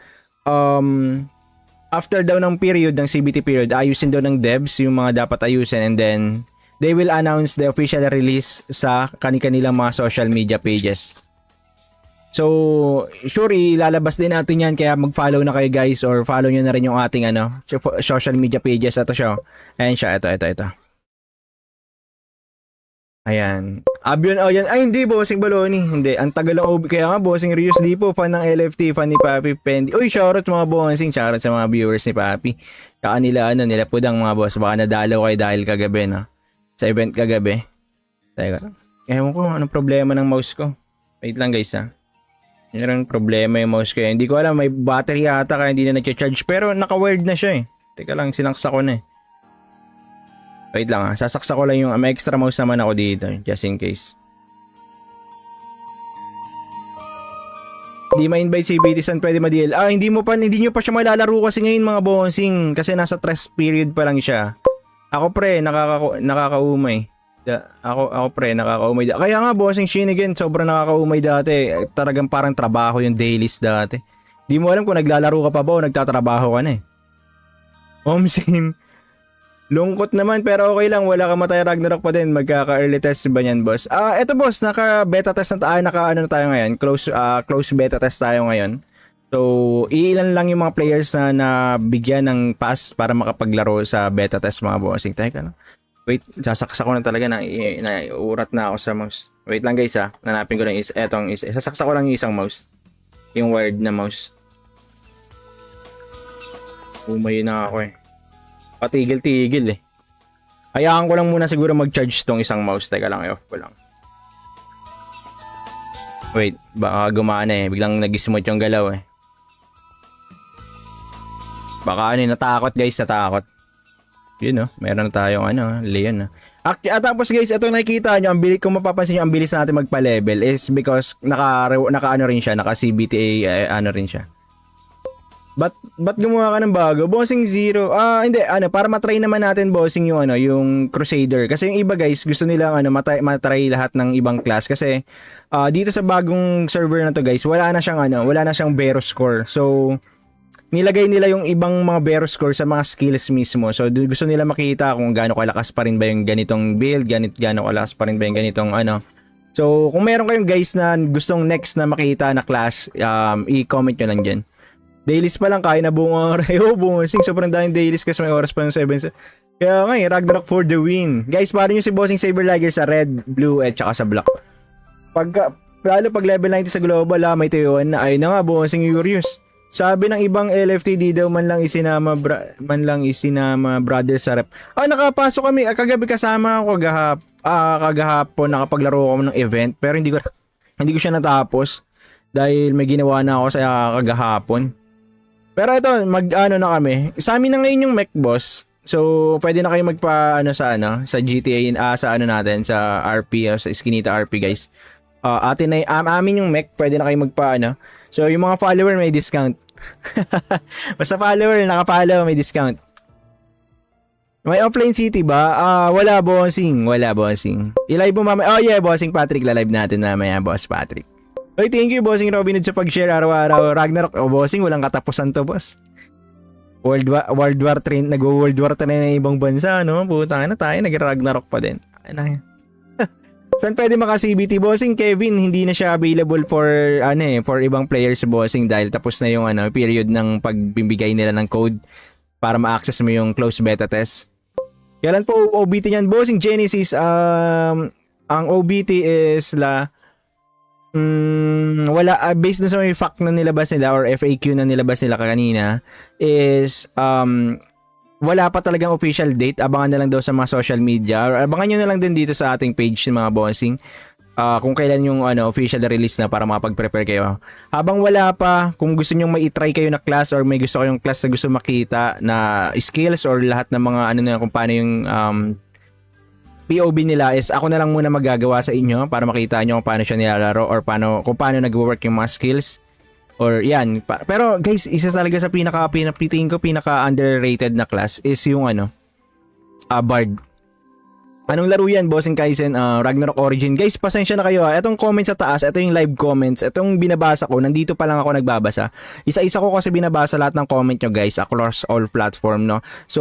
after daw ng period ng CBT period, ayusin daw ng devs yung mga dapat ayusin, and then they will announce the official release sa kanilang mga social media pages. So, sure, ilalabas din natin yan, kaya mag-follow na kayo guys, or follow nyo na rin yung ating social media pages. Ito siya. Ayan siya, ito. Ayan. Abion, yan. Ay, hindi, Bossing Baloni. Hindi, ang tagal ng OB. Kaya nga, Bossing Rios, di po, fan ng LFT, fan ni Papi Pendi. Uy, shoutout mga Bossing, shoutout sa mga viewers ni Papi. Kaya nila pudang mga boss. Baka nadalaw kayo dahil kagabi, no? Sa event kagabi. Teka. Ewan ko, anong problema ng mouse ko? Wait lang guys, ha. Meron problema yung mouse ko. Hindi ko alam, may battery yata kaya hindi na nag-charge. Pero naka-wired na siya eh. Teka lang, sinaksa ko na eh. Wait lang, sasaksa ko lang yung may extra mouse naman ako dito, just in case. Hindi ma-invite si BT, saan pwede ma-DL? Hindi nyo pa siya malalaro kasi ngayon mga bossing. Kasi nasa test period pa lang siya. Ako pre, nakakaumay. Ako pre, nakakaumay dati. Kaya nga bossing Shinigan, sobrang nakakaumay dati. Talagang parang trabaho yung dailies dati. Di mo alam kung naglalaro ka pa ba o nagtatrabaho ka na eh. Sim. Lungkot naman pero okay lang, wala ka matay Ragnarok pa din. Magkaka-early test ba yan boss? Eto boss, naka-beta test na tayo, na tayo ngayon. Close beta test tayo ngayon. So, ilan lang yung mga players na nabigyan ng pass para makapaglaro sa beta test mga bossing. Teka lang. Wait, sasaksa ko na talaga na urat na ako sa mouse. Wait lang guys ha. Nanapin ko lang etong isa. Sasaksa ko lang yung isang mouse. Yung wired na mouse. Umayo na ako eh. Patigil-tigil eh. Hayaan ko lang muna siguro mag-charge tong isang mouse. Teka lang, i-off ko lang. Wait, baka gumana eh. Biglang nag-smooth yung galaw eh. Baka natakot guys, natakot. Yun meron na tayong Leon tapos guys, ito nakikita nyo, kung mapapansin nyo, ang bilis natin magpa-level is because naka rin siya, naka CBTA rin siya. But gumawa ka ng bago? Bossing Zero. Hindi, para matry naman natin bossing yung Crusader. Kasi yung iba guys, gusto nilang matry lahat ng ibang class kasi dito sa bagong server na to guys, wala na siyang Vero score. So nilagay nila yung ibang mga Vero score sa mga skills mismo. So gusto nila makita kung gaano kalakas pa rin ba yung ganitong build, gaano kalakas pa rin ba yung ganitong So kung meron kayong guys na gustong next na makita na class, i-comment nyo lang dyan. Dailies pa lang kaya na buong oras. Bossing, sobrang daming dailies kasi may oras pa ng 7. Kaya nga Ragnarok for the win. Guys, paro nyo si Bossing Saberlager sa red, blue, at saka sa black. Lalo pag level 90 sa global, may tuyuan na. Ay na nga, Bossing Urius. Sabi ng ibang LFT, di daw man lang isinama brother sa rep. Nakapasok kami. Kagabi kasama ako kagahapon nakapaglaro ako ng event. Pero hindi ko siya natapos. Dahil may ginawa na ako sa kagahapon. Pero ito, na kami. Sa amin na ngayon yung mech boss. So, pwede na kayo sa GTA, natin, sa RP, sa Eskinita RP guys. Amin yung mech, pwede na kayo So, yung mga follower may discount. Basta follower, naka-follow, may discount. May offline city ba? Wala bossing. I-live mo mamaya. Bossing Patrick, la-live natin mamaya, boss Patrick. Oy, thank you bossing Robin sa pag-share araw-araw. Ragnarok, bossing, walang katapusan to, boss. World War 3, nag-World War 3 na ibang bansa, no? Puta na tayo, nag-Ragnarok pa din. Saan pwede maka-CBT bossing? Kevin, hindi na siya available for for ibang players bossing dahil tapos na yung period ng pagbibigay nila ng code para ma-access mo yung close beta test. Kailan po OBT niyan bossing? Genesis, ang OBT is wala, based na sa may fact na nilabas nila or FAQ na nilabas nila kanina is wala pa talagang official date. Abangan na lang daw sa mga social media or abangan nyo na lang din dito sa ating page mga bossing kung kailan yung official release na para makapag-prepare kayo. Habang wala pa, kung gusto nyo mai-try kayo na class or may gusto kayong class na gusto makita na skills or lahat ng mga na kung paano yung POV nila is ako na lang muna magagawa sa inyo para makita nyo kung paano siya nilalaro or kung paano nag-work yung mga skills. Or yan. Pero guys, isa talaga sa pinaka underrated na class is yung Bard. Anong laro yan, Bossing Kaizen? Ragnarok Origin. Guys, pasensya na kayo ha. Itong comments sa taas, ito yung live comments. Itong binabasa ko, nandito pa lang ako nagbabasa. Isa-isa ko kasi binabasa lahat ng comment nyo guys across all platform, no? So,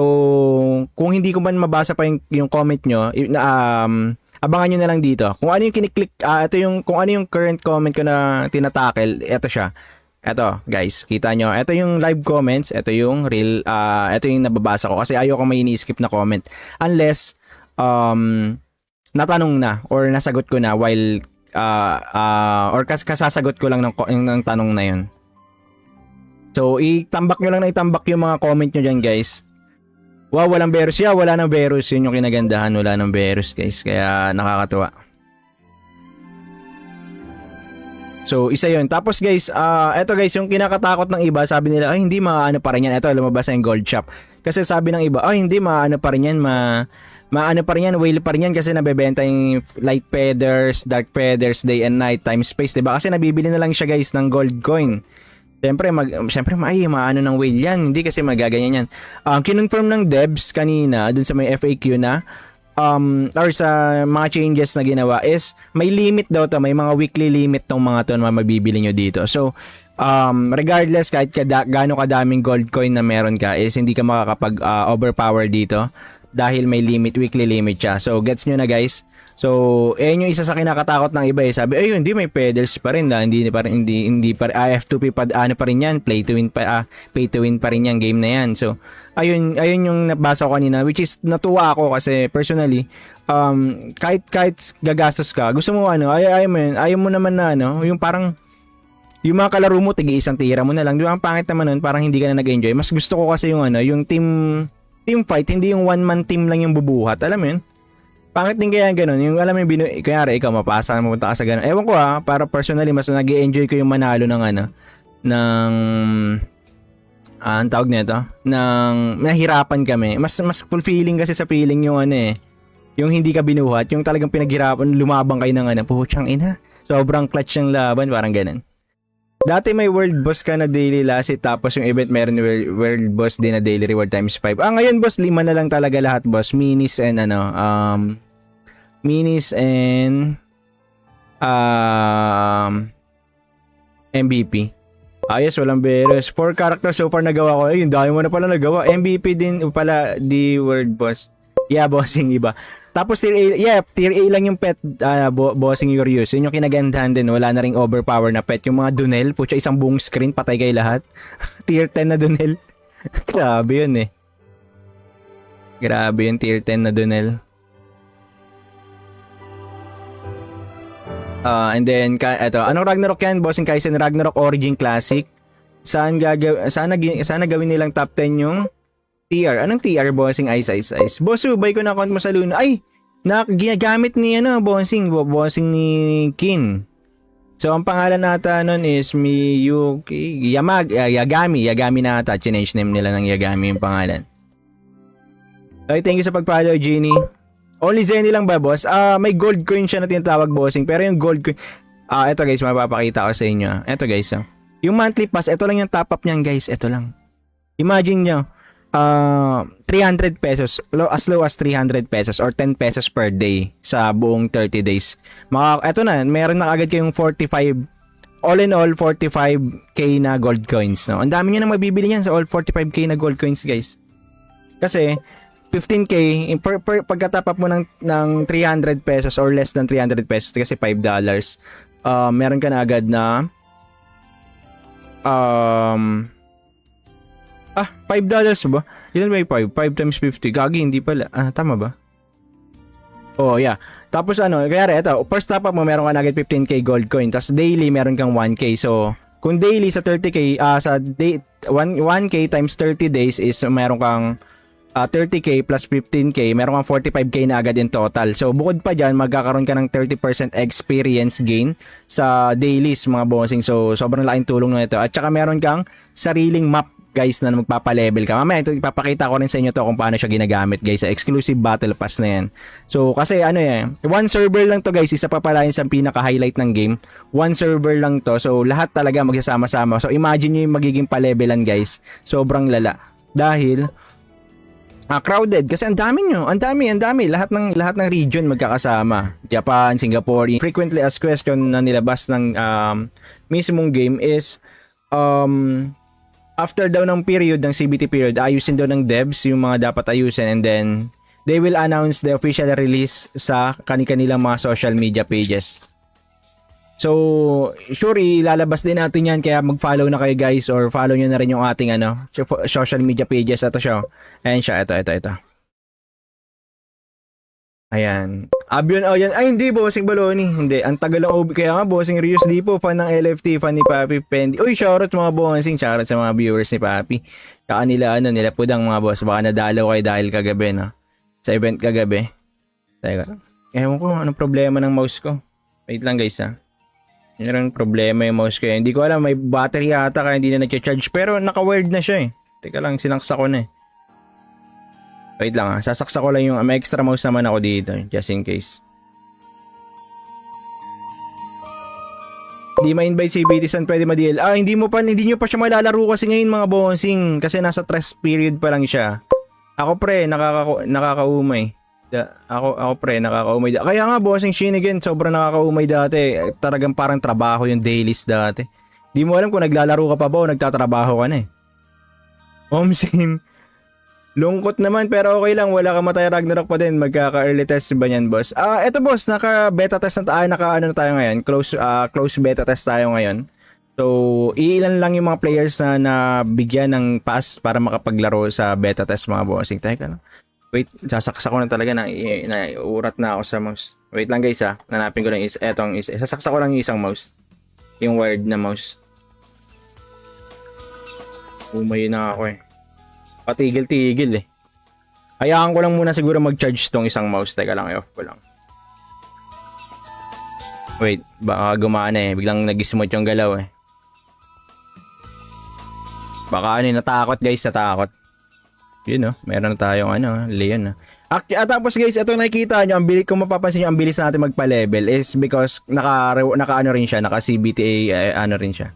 kung hindi ko man mabasa pa yung comment nyo, abangan nyo na lang dito. Kung ano yung kiniklik, kung ano yung current comment ko na tinatakel, ito siya. Ito, guys, kita nyo. Ito yung live comments, ito yung real, ito yung nababasa ko kasi ayoko may ini-skip na comment. Unless, natanong na or nasagot ko na while or kasasagot ko lang ng tanong na yun. So, itambak nyo lang na itambak yung mga comment nyo dyan, guys. Wow, walang Berus. Yeah, wala nang Berus. Yun yung kinagandahan. Wala nang Berus, guys. Kaya nakakatuwa. So, isa yun. Tapos guys, eto guys, yung kinakatakot ng iba, sabi nila, ay hindi maano pa rin yan. Eto, lumabas na yung gold shop. Kasi sabi ng iba, ay hindi maano pa rin yan, maano pa rin yan, whale pa rin yan kasi nabebenta yung light feathers, dark feathers, day and night, time space, diba? Kasi nabibili na lang siya guys ng gold coin. Siyempre, maano ng whale yan, hindi kasi magaganyan yan. Kinonfirm ng devs kanina, dun sa may FAQ na, or sa mga changes na ginawa is, may limit daw to, may mga weekly limit tong mga to na mabibili nyo dito. So, regardless kahit gaano kadaming gold coin na meron ka is hindi ka makakapag overpower dito dahil may limit, weekly limit siya. So gets nyo na guys. So ayun yung isa sa kinakatakot ng iba eh. Sabi ayun hindi may pedals pa rin, hindi pa F2P pa ano pa rin yan, pay to win pa rin yan game na yan. So ayun yung nabasa ko kanina, which is natuwa ako kasi personally kahit gagastos ka, gusto mo ayaw mo naman na yung parang yung mga kalaro mo, isang tira mo na lang. Di ba? Ang pangit naman nun, parang hindi ka na nag-enjoy. Mas gusto ko kasi yung yung team fight, hindi yung one-man team lang yung bubuhat. Alam mo yun? Pangit din kaya ganun. Yung alam mo yung kanyari, ikaw mapasa, mapunta ka sa ganun. Ewan ko para personally, mas nag-enjoy ko yung manalo ng ang tawag nito, ng nahirapan kami. Mas fulfilling kasi sa feeling yung yung hindi ka binuhat, yung talagang pinaghirapan, lumabang kayo ng puchang ina. Sobrang clutch ng laban, parang ganun. Dati may world boss ka na daily last tapos yung event meron world boss din na daily reward times 5. Ngayon boss 5 na lang talaga lahat boss. Minis and MVP. Ayos, walang Berus. 4 characters so far nagawa ko. Ayun, dami mo na pala nagawa. MVP din pala di world boss. Yeah, bossing iba. Tapos tier A lang yung pet, bossing Urius. Yun yung kinagandahan din, wala na ring overpower na pet. Yung mga Dunel, putya isang buong screen, patay kayo lahat. Tier 10 na Dunel. Grabe yun eh. Grabe yun, tier 10 na Dunel. And then, anong Ragnarok yan? Bossing Kaizen, Ragnarok Origin Classic. Sana gawin nilang top 10 yung TR. Anong TR, bossing? Ice. Boss, buy ko na account mo sa Luna. Ay, ginagamit ni bossing ni Kin. So, ang pangalan nata nun is Miyuki Yagami nata. Change name nila ng Yagami yung pangalan. Okay, thank you sa pag-follow, Genie. Only Zenny lang ba, boss? May gold coin siya na tinatawag, bossing. Pero yung gold coin, eto guys, mapapakita ko sa inyo. Eto guys, yung monthly pass, eto lang yung top up niyan, guys. Eto lang. Imagine nyo, 300 pesos, as low as 300 pesos or 10 pesos per day sa buong 30 days. Eto na, meron na agad kayong 45, all in all, 45k na gold coins. No? Ang dami nyo na mabibili yan sa all 45k na gold coins, guys. Kasi, 15k, pagka-top up mo ng 300 pesos or less than 300 pesos, kasi $5, meron ka na agad na $5 ba? Ilan ba yung 5? 5 times 50. Gagi, hindi pala. Tama ba? Oh, yeah. Tapos kaya ito, first top up mo, meron ka na agad 15k gold coin. Tapos daily, meron kang 1k. So, kung daily sa 30k, 1k times 30 days is meron kang 30k plus 15k, meron kang 45k na agad in total. So, bukod pa dyan, magkakaroon ka ng 30% experience gain sa dailies, mga bossing. So, sobrang laking tulong na ito. At saka meron kang sariling map, guys, na magpapa-level ka. Mamaya ito ipapakita ko rin sa inyo to kung paano siya ginagamit, guys, sa exclusive battle pass na yan. So kasi one server lang to, guys, isa pa pala yun sa pinaka-highlight ng game. One server lang to. So lahat talaga magsasama-sama. So imagine niyo yung magiging pa-levelan, guys. Sobrang lala. Dahil Crowded kasi ang dami nyo, ang dami lahat ng region magkakasama. Japan, Singapore. Frequently asked question na nilabas ng mismong game is after daw ng period ng CBT period, ayusin daw ng devs yung mga dapat ayusin, and then they will announce the official release sa kanilang mga social media pages. So, sure, ilalabas din natin yan, kaya mag-follow na kayo guys, or follow nyo na rin yung ating social media pages. Ito siya. Ayan siya, ito. Ayan. Abion, oh yan. Ay, hindi, Bossing Baloni. Hindi, ang tagal ng OB. Kaya nga, Bossing Rios di po, fan ng LFT, fan ni Papi Pendi. Uy, shoutout mga Bossing, shoutout sa mga viewers ni Papi. Kaka nila, nila pudang mga boss. Baka nadalaw kayo dahil kagabi, no? Sa event kagabi. Teka. Ewan ko, anong problema ng mouse ko? Wait lang guys, ha. Meron problema yung mouse ko. Hindi ko alam, may battery yata kaya hindi na nag-charge. Pero naka-wired na siya eh. Teka lang, sinaksa ko na eh. Wait lang ha, sasaksa ko lang yung may extra mouse naman ako dito just in case. Hindi ma-invite si BT San, pwede ma-deal. Hindi nyo pa siya malalaro kasi ngayon mga bossing. Kasi nasa test period pa lang siya. Ako pre, nakakaumay. Ako pre, nakakaumay. Kaya nga bossing Shin again, sobrang nakakaumay dati. Talagang parang trabaho yung dailies dati. Di mo alam kung naglalaro ka pa ba o nagtatrabaho ka na eh. Sim. Lungkot naman pero okay lang, wala ka matay Ragnarok pa din. Magkaka-early test ba yan boss? Eto boss, naka-beta test na tayo, naka-ano na tayo ngayon. Close beta test tayo ngayon. So, ilan lang yung mga players na nabigyan ng pass para makapaglaro sa beta test mga bossing. Teka lang. Wait, sasaksa ko na talaga na urat na ako sa mouse. Wait lang guys ha. Nanapin ko lang etong isa. Sasaksa ko lang yung isang mouse. Yung wired na mouse. Umayo na ako eh. Patigil-tigil eh. Hayaan ko lang muna siguro mag-charge tong isang mouse. Teka lang, i-off ko lang. Wait, baka gumana eh. Biglang nag-smooth yung galaw eh. Baka natakot guys, natakot. Yun meron na tayong Leon tapos guys, ito nakikita nyo, kung mapapansin nyo, ang bilis natin magpa-level is because naka rin siya, naka CBTA rin siya.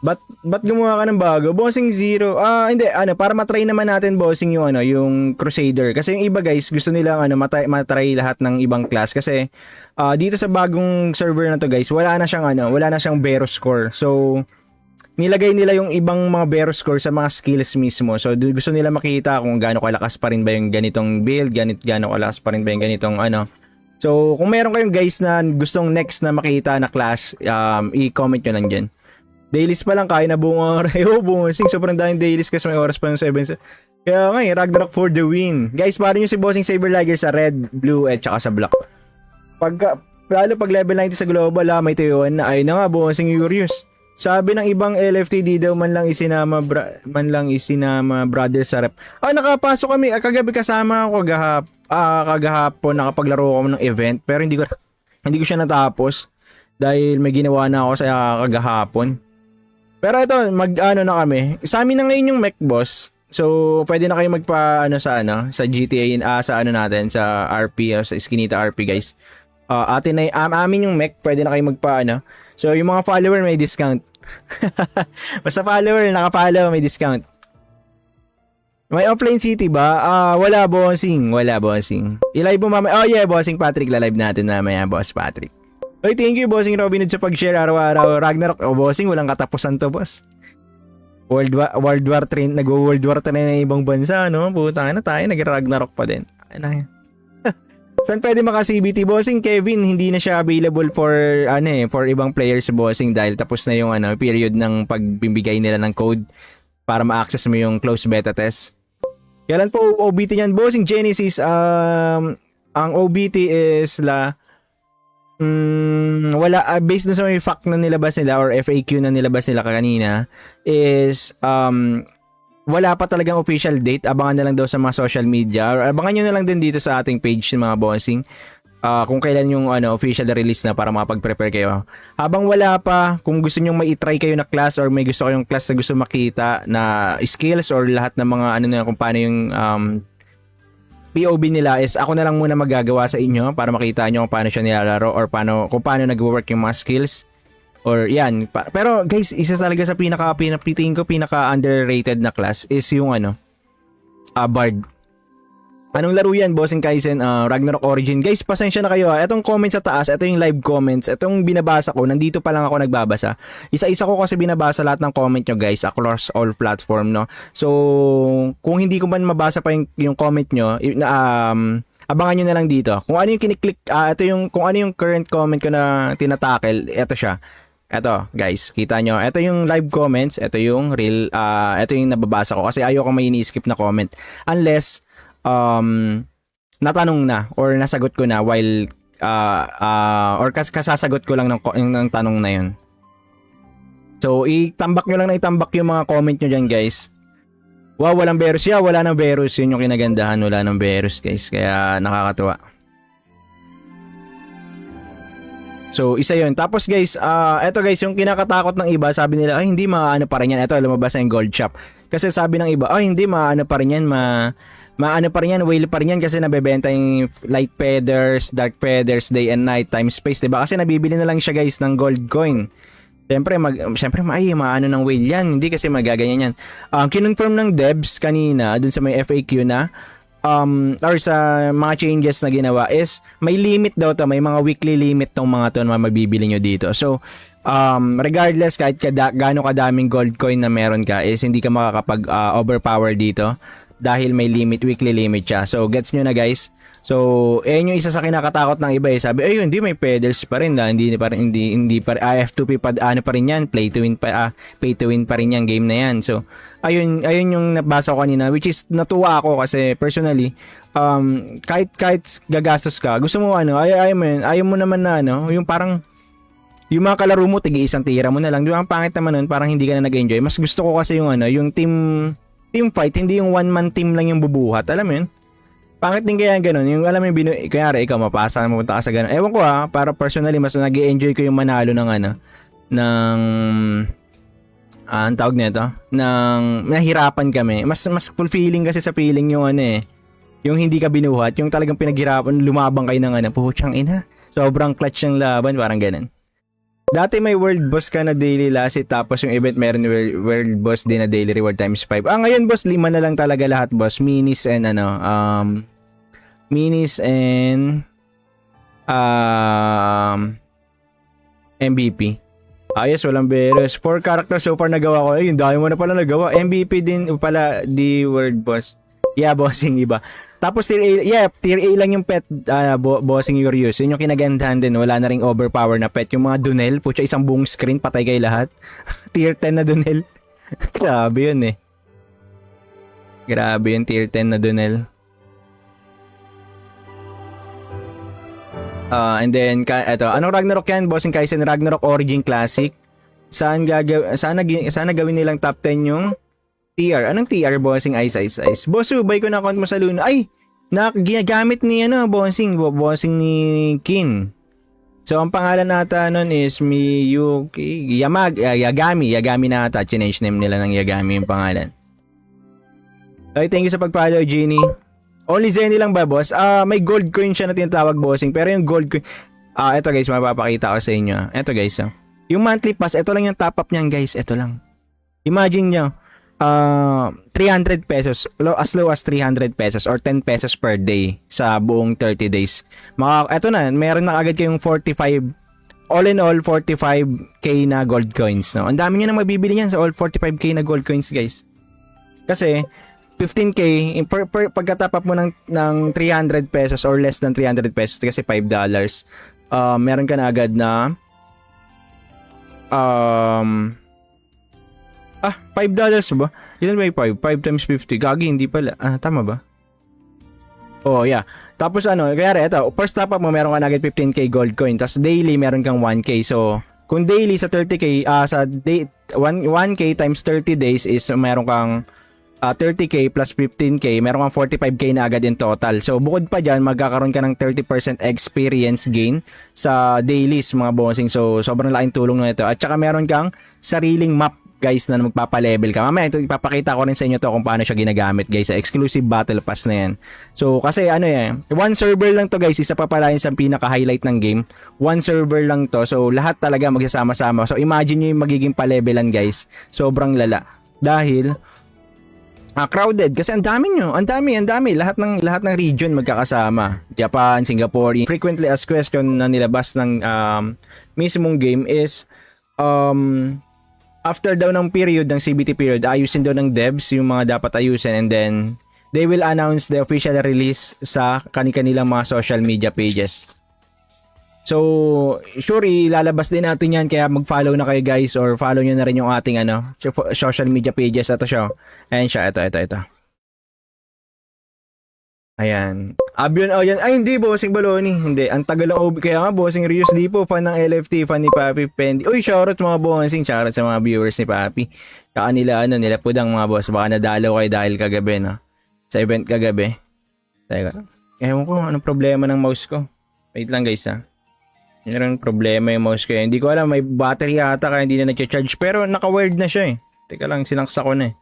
But gumawa ka ng bago? Bossing Zero. Hindi, para matry naman natin bossing yung yung Crusader. Kasi yung iba guys, gusto nilang matry lahat ng ibang class kasi dito sa bagong server na to guys, wala na siyang Vero score. So nilagay nila yung ibang mga Vero score sa mga skills mismo. So gusto nila makita kung gaano kalakas pa rin ba yung ganitong build, gaano kalakas pa rin ba yung ganitong So kung meron kayong guys na gustong next na makita na class, i-comment nyo lang dyan. Dailies pa lang, kaya na buong oras. Bossing, sobrang daming dailies kasi may oras pa ng 7. Kaya nga Ragnarok for the win. Guys, paro nyo si Bossing Saberlager sa red, blue, at saka sa black. Lalo pag level 90 sa global, may tuyuan na. Ay na nga, Bossing Urius. Sabi ng ibang LFT, di daw man lang isinama brother sa rep. Nakapasok kami. Kagabi kasama ako kagahapon, nakapaglaro ako ng event. Pero hindi ko siya natapos. Dahil may ginawa na ako sa kagahapon. Pero ito, na kami. Sa amin na ngayon yung mech boss. So, pwede na kayo sa GTA, sa natin, sa RP, sa Eskinita RP guys. Amin yung mech, pwede na kayo So, yung mga follower may discount. Basta follower, naka-follow, may discount. May offline city ba? Wala bossing. I-live mo mamaya. Oh yeah, bossing Patrick, la-live natin mamaya, boss Patrick. Oy, thank you bossing Robin sa pag-share araw-araw. Ragnarok, bossing, walang katapusan to, boss. World War 3, nag-World War 3 na ibang bansa, no? Putang na tayo, nag-Ragnarok pa din. Saan pwede maka-CBT bossing? Kevin, hindi na siya available for for ibang players bossing dahil tapos na yung period ng pagbibigay nila ng code para ma-access mo yung close beta test. Kailan po OBT niyan bossing? Genesis, ang OBT is wala, based na sa may fact na nilabas nila or FAQ na nilabas nila kanina is wala pa talagang official date. Abangan na lang daw sa mga social media or abangan nyo na lang din dito sa ating page ng mga bossing kung kailan yung official release na para makapag-prepare kayo. Habang wala pa, kung gusto nyo mai-try kayo na class or may gusto kayong class na gusto makita na skills or lahat ng mga kung paano yung POV nila is ako na lang muna magagawa sa inyo para makita nyo kung paano siya nilalaro or kung paano nag-work yung mga skills or yan. Pero guys, isa talaga sa pinaka underrated na class is yung Bard. Anong laro yan, Bossing Kaizen? Ragnarok Origin. Guys, pasensya na kayo. Etong comments sa taas, ito yung live comments. Etong binabasa ko, nandito pa lang ako nagbabasa. Isa-isa ko kasi binabasa lahat ng comment nyo, guys, across all platform, no? So, kung hindi ko man mabasa pa yung comment nyo, abangan nyo na lang dito. Kung ano yung kiniklik, kung ano yung current comment ko na tinatakel, ito siya. Eto, guys, kita nyo. Ito yung live comments, ito yung real, ito yung nababasa ko kasi ayoko may ini-skip na comment. Unless, natanong na or nasagot ko na while, or kasasagot ko lang ng tanong na yun. So, itambak nyo lang na itambak yung mga comment nyo dyan, guys. Wow, walang Berus. Yeah, wala nang Berus. Yun yung kinagandahan, wala nang Berus, guys. Kaya nakakatuwa. So, isa yun. Tapos guys, eto guys, yung kinakatakot ng iba, sabi nila, ay hindi maano pa rin yan. Eto, lumabas na yung gold shop. Kasi sabi ng iba, ay hindi maano pa rin yan, maano pa rin yan, whale pa rin yan kasi nabebenta yung light feathers, dark feathers, day and night, time space, diba? Kasi nabibili na lang siya guys ng gold coin. Siyempre, maano ng whale yan. Hindi kasi magaganyan yan. Kinonfirm ng devs kanina, dun sa may FAQ na, or sa mga changes na ginawa is may limit daw to, may mga weekly limit tong mga to na mabibili nyo dito. So regardless kahit gaano kadaming gold coin na meron ka is hindi ka makakapag overpower dito dahil may limit, weekly limit siya. So gets nyo na guys. So yung isa sa kinakatakot ng iba sabi ay hindi may pedals pa rin, hindi pa F2P pa ano pa rin yan, pay to win pa rin yan game na yan. So ayun yung nabasa ko kanina, which is natuwa ako kasi personally kahit gagastos ka, gusto mo ayaw mo naman na yung parang yung mga kalaro mo tigi isang tira mo na lang. Di ba ang pangit naman nun, parang hindi ka na nag-enjoy. Mas gusto ko kasi yung yung team fight, hindi yung one man team lang yung bubuhat, alam mo yun? Pangit din kaya ganun, yung alam mo yung kaya ikaw mapasa mapunta ka sa ganun. Ewan ko para personally mas nag-enjoy ko yung manalo ng ang tawag nito, ng nahirapan kami. Mas fulfilling kasi sa feeling yung yung hindi ka binuhat, yung talagang pinaghirapan, lumabang kayo ng puchang ina. Sobrang clutch ng laban, parang ganun. Dati may world boss ka na daily last tapos yung event meron world boss din na daily reward times 5. Ngayon boss, 5 na lang talaga lahat boss. Minis and MVP. Yes, walang Berus. 4 characters so far nagawa ko. Ayun, dahil mo na pala nagawa. MVP din pala di world boss. Yeah, bossing iba. Tapos tier A lang yung pet, bossing Urius. Yun yung kinagandahan din. Wala na ring overpower na pet. Yung mga Dunel, putya isang buong screen, patay kayo lahat. Tier 10 na Dunel. Grabe yun Grabe yun, tier 10 na Dunel. And then, anong Ragnarok yan? Bossing Kaizen Ragnarok Origin Classic. Sana gawin nilang top 10 yung TR. Anong TR, bossing? Ice. Boss, buy ko na account mo sa Luna. Ay! Ginagamit ni bossing ni Kin. So, ang pangalan nata nun is Miyuki Yagami nata. Change name nila ng Yagami yung pangalan. Okay, thank you sa pag-follow, Genie. Only Zenny lang ba, boss? May gold coin siya na tinatawag, bossing. Pero yung gold coin... ito guys, mapapakita ko sa inyo. Ito guys, yung monthly pass, ito lang yung top up niyan, guys. Ito lang. Imagine nyo, 300 pesos, as low as 300 pesos or 10 pesos per day sa buong 30 days. Eto na, meron na agad kayong 45, all in all, 45k na gold coins. No? Ang dami nyo na mabibili niyan sa all 45k na gold coins, guys. Kasi, 15k, pagka-top up mo ng 300 pesos or less than 300 pesos, kasi $5, meron ka na agad na $5 ba? Ilan ba yung 5? 5 times 50. Gagi, hindi pala. Tama ba? Oh, yeah. Tapos kaya ito, first top up mo, meron ka na agad 15k gold coin. Tapos daily, meron kang 1k. So, kung daily sa 30k, sa 1k times 30 days is meron kang 30k plus 15k, meron kang 45k na agad in total. So, bukod pa dyan, magkakaroon ka ng 30% experience gain sa dailies, mga bossing. So, sobrang laking tulong na ito. At saka meron kang sariling map, guys, na magpapa-level ka. Mamaya, ito, ipapakita ko rin sa inyo to kung paano siya ginagamit, guys, sa exclusive battle pass na yan. So, kasi one server lang to, guys, isa pa pala yun sa pinaka-highlight ng game. One server lang to. So, lahat talaga magsasama-sama. So, imagine nyo yung magiging pa-levelan, guys. Sobrang lala. Dahil, Crowded kasi ang dami nyo, ang dami lahat ng region magkakasama. Japan, Singapore. Frequently asked question na nilabas ng mismong game is after daw ng period ng CBT period, ayusin daw ng devs yung mga dapat ayusin, and then they will announce the official release sa kanilang mga social media pages. So, sure, ilalabas din natin yan, kaya mag-follow na kayo guys, or follow nyo na rin yung ating social media pages. Ito siya. Ayan siya, ito. Ayan. Abion, oh yan. Ay, hindi, Bossing Baloni. Hindi, ang tagal ng OB. Kaya nga, Bossing Rios, di po, fan ng LFT, fan ni Papi Pendi. Uy, shoutout mga Bossing, shoutout sa mga viewers ni Papi. Kaka nila pudang mga boss. Baka nadalaw kayo dahil kagabi, no? Sa event kagabi. Teka. Ewan ko, anong problema ng mouse ko? Wait lang guys, ha. Meron problema yung mouse ko. Hindi ko alam, may battery yata kaya hindi na nag-charge. Pero naka-wired na siya eh. Teka lang, sinaksak ko na eh.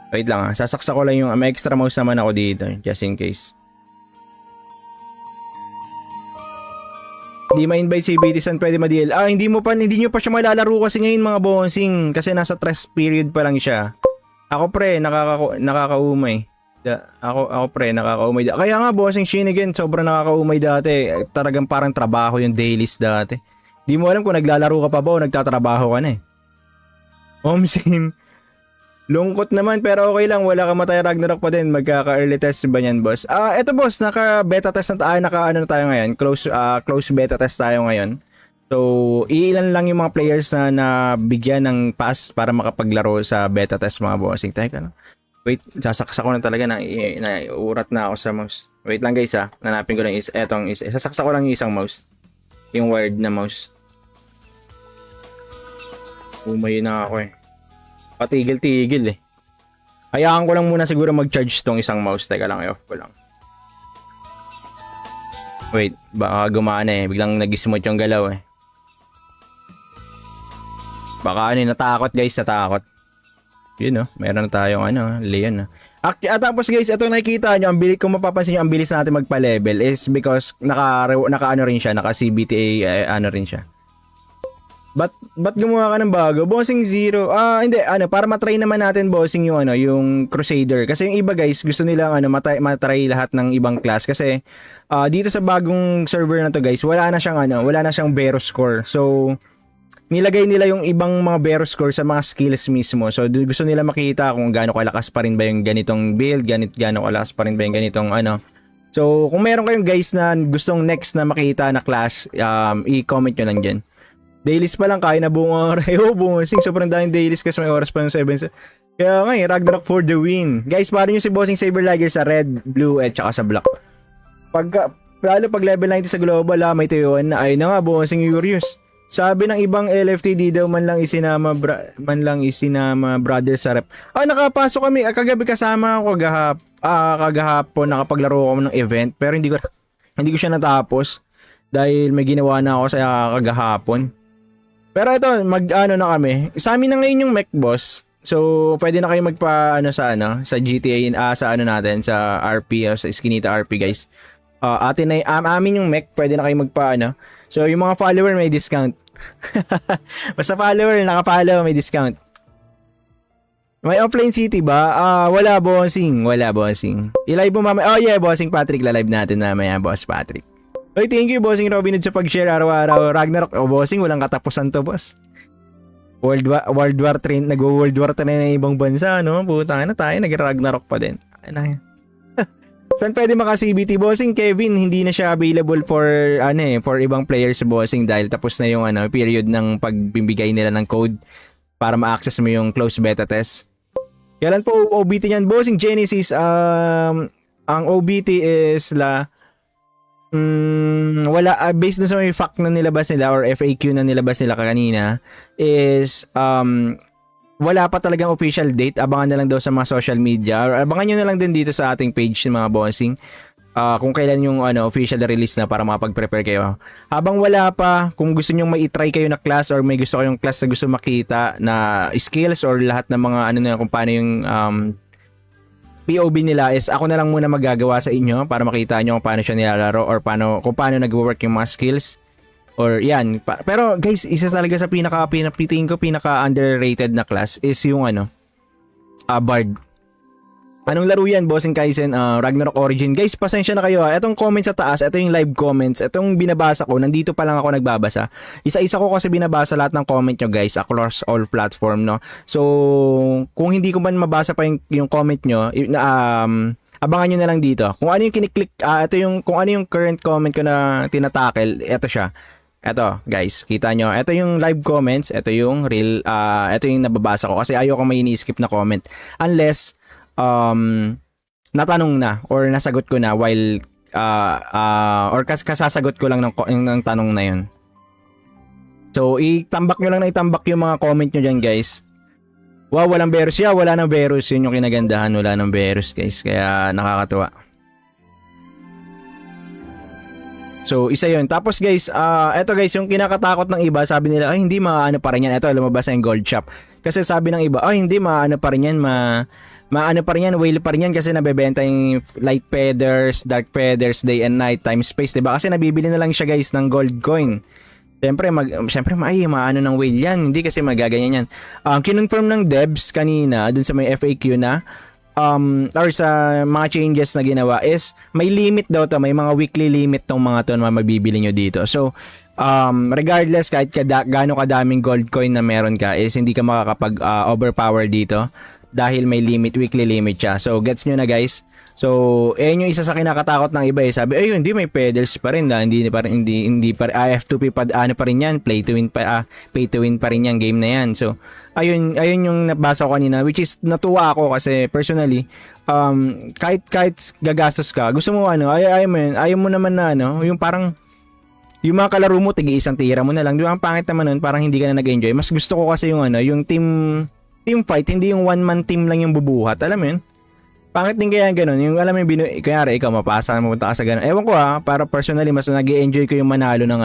Wait lang ha, sasaksak ko lang yung may extra mouse naman ako dito. Just in case. Hindi ma-invite si BT San, pwede ma-DL. Hindi nyo pa siya malalaro kasi ngayon mga bossing. Kasi nasa test period pa lang siya. Ako pre, nakakaumay. Ako pre, nakakaumay. Kaya nga bossing Shin again, sobrang nakakaumay dati. Talagang parang trabaho yung dailies dati. Di mo alam kung naglalaro ka pa ba o nagtatrabaho ka na eh. Sim. Lungkot naman pero okay lang, wala ka matay Ragnarok pa din. Magkaka-early test ba yan boss? Eto boss, naka-beta test na tayo, naka-ano na tayo ngayon. Close beta test tayo ngayon. So, ilan lang yung mga players na nabigyan ng pass para makapaglaro sa beta test mga bossing. Teka lang. Wait, sasaksak ko na talaga urat na ako sa mouse. Wait lang guys ha. Nanapin ko lang sasaksak ko lang yung isang mouse. Yung wired na mouse. Umay na ako eh. Patigil-tigil eh. Hayaan ko lang muna siguro mag-charge tong isang mouse. Teka lang, i-off ko lang. Wait, baka gumana eh. Biglang nag-smooth yung galaw eh. Baka natakot guys, natakot. Yun meron na tayong Leon tapos guys, ito nakikita nyo, kung mapapansin nyo, ang bilis natin magpa-level is because naka rin siya, naka CBTA rin siya. But gumawa ka ng bago? Bossing Zero. Hindi, para matry naman natin bossing yung Crusader. Kasi yung iba guys, gusto nilang matry lahat ng ibang class kasi dito sa bagong server na to guys, wala na siyang Vero score. So nilagay nila yung ibang mga Vero score sa mga skills mismo. So gusto nila makita kung gaano kalakas pa rin ba yung ganitong build, gaano kalakas pa rin ba yung ganitong So kung meron kayong guys na gustong next na makita na class, i-comment nyo lang dyan. Dailies pa lang, kaya na buong oras. Bossing, sobrang daming dailies kasi may oras pa yung 7. Kaya nga Ragnarok for the win. Guys, paro nyo si Bossing Saberlager sa red, blue, at saka sa black. Lalo pag level 90 sa global, may tuyuan na. Ay na nga, Bossing Urius. Sabi ng ibang LFT, di daw man lang isinama brother sa rep. Nakapasok kami. Kagabi kasama ako kagahapon, nakapaglaro ako ng event. Pero hindi ko siya natapos. Dahil may ginawa na ako sa kagahapon. Pero ito, na kami. Sa amin na ngayon yung mech boss. So, pwede na kayo sa GTA, natin, sa RP, sa Eskinita RP guys. Amin yung mech, pwede na kayo So, yung mga follower may discount. Basta follower, naka-follow, may discount. May offline city ba? Wala bossing. I-live mo mamaya. Oh yeah, bossing Patrick, la-live natin mamaya, boss Patrick. Oy, thank you bossing Robinhood sa pag-share araw-araw. Ragnarok, bossing, walang katapusan to, boss. World War 3, nag-World War 3 na ibang bansa, no? Puta na tayo, nag-Ragnarok pa din. Saan pwede maka-CBT bossing? Kevin, hindi na siya available for ibang players bossing dahil tapos na yung period ng pagbibigay nila ng code para ma-access mo yung close beta test. Kailan po OBT niyan bossing? Genesis, ang OBT is wala, based dun sa may fact na nilabas nila or FAQ na nilabas nila kanina is wala pa talagang official date. Abangan na lang daw sa mga social media or abangan nyo na lang din dito sa ating page mga bossing kung kailan yung official release na para makapag-prepare kayo. Habang wala pa, kung gusto nyo mai-try kayo na class or may gusto kayong class na gusto makita na skills or lahat ng mga kung paano yung POV nila is ako na lang muna magagawa sa inyo para makita nyo kung paano siya nilalaro or kung paano nag-work yung mga skills. Or yan. Pero guys, isa talaga sa pinaka underrated na class is yung Bard. Anong laro yan, Bossing Kaizen? Ragnarok Origin. Guys, pasensya na kayo ha. Etong comment sa taas, ito yung live comments. Itong binabasa ko, nandito pa lang ako nagbabasa. Isa-isa ko kasi binabasa lahat ng comment nyo guys across all platform, no? So, kung hindi ko man mabasa pa yung comment nyo, abangan nyo na lang dito. Kung ano yung kiniklik, kung ano yung current comment ko na tinatakel, ito siya. Ito, guys, kita nyo. Ito yung live comments, ito yung real, ito yung nababasa ko kasi ayoko may ini-skip na comment. Unless, natanong na or nasagot ko na while, or kasasagot ko lang ng tanong na yun. So, itambak nyo lang na itambak yung mga comment nyo dyan, guys. Wow, walang Berus. Yeah, wala nang Berus. Yun yung kinagandahan. Wala nang Berus, guys. Kaya nakakatuwa. So, isa yun. Tapos guys, eto guys, yung kinakatakot ng iba, sabi nila, ay hindi maano pa rin yan. Eto, lumabas na yung gold shop. Kasi sabi ng iba, ay hindi maano pa rin yan, maano pa rin yan, whale pa rin yan kasi nabebenta yung light feathers, dark feathers, day and night, time space, diba? Kasi nabibili na lang siya guys ng gold coin. Siyempre, maano ng whale yan. Hindi kasi magaganyan yan. Kinonfirm ng devs kanina, dun sa may FAQ na, or sa mga changes na ginawa is may limit daw to, may mga weekly limit tong mga to na mabibili nyo dito. So, regardless kahit gaano kadaming gold coin na meron ka is hindi ka makakapag overpower dito dahil may limit, weekly limit siya. So, gets nyo na guys. So, yung isa sa kinakatakot ng iba eh. Sabi, hindi may pedals pa rin na, hindi pa F2P pa ano pa rin yan, pay to win pa rin yan, game na yan. So, ayun yung nabasa ko kanina, which is natuwa ako kasi personally, kahit gagastos ka, gusto mo ayaw mo naman na yung parang yung mga kalaro mo tigi isang tira mo na lang. Di ba ang pangit naman nun, parang hindi ka na nag-enjoy. Mas gusto ko kasi yung yung team fight, hindi yung one man team lang yung bubuhat. Alam mo yun? Pangit din kaya ganun. Yung alam mo yung kaya ikaw mapasa mapunta ka sa ganun. Ewan ko para personally mas nag-enjoy ko yung manalo ng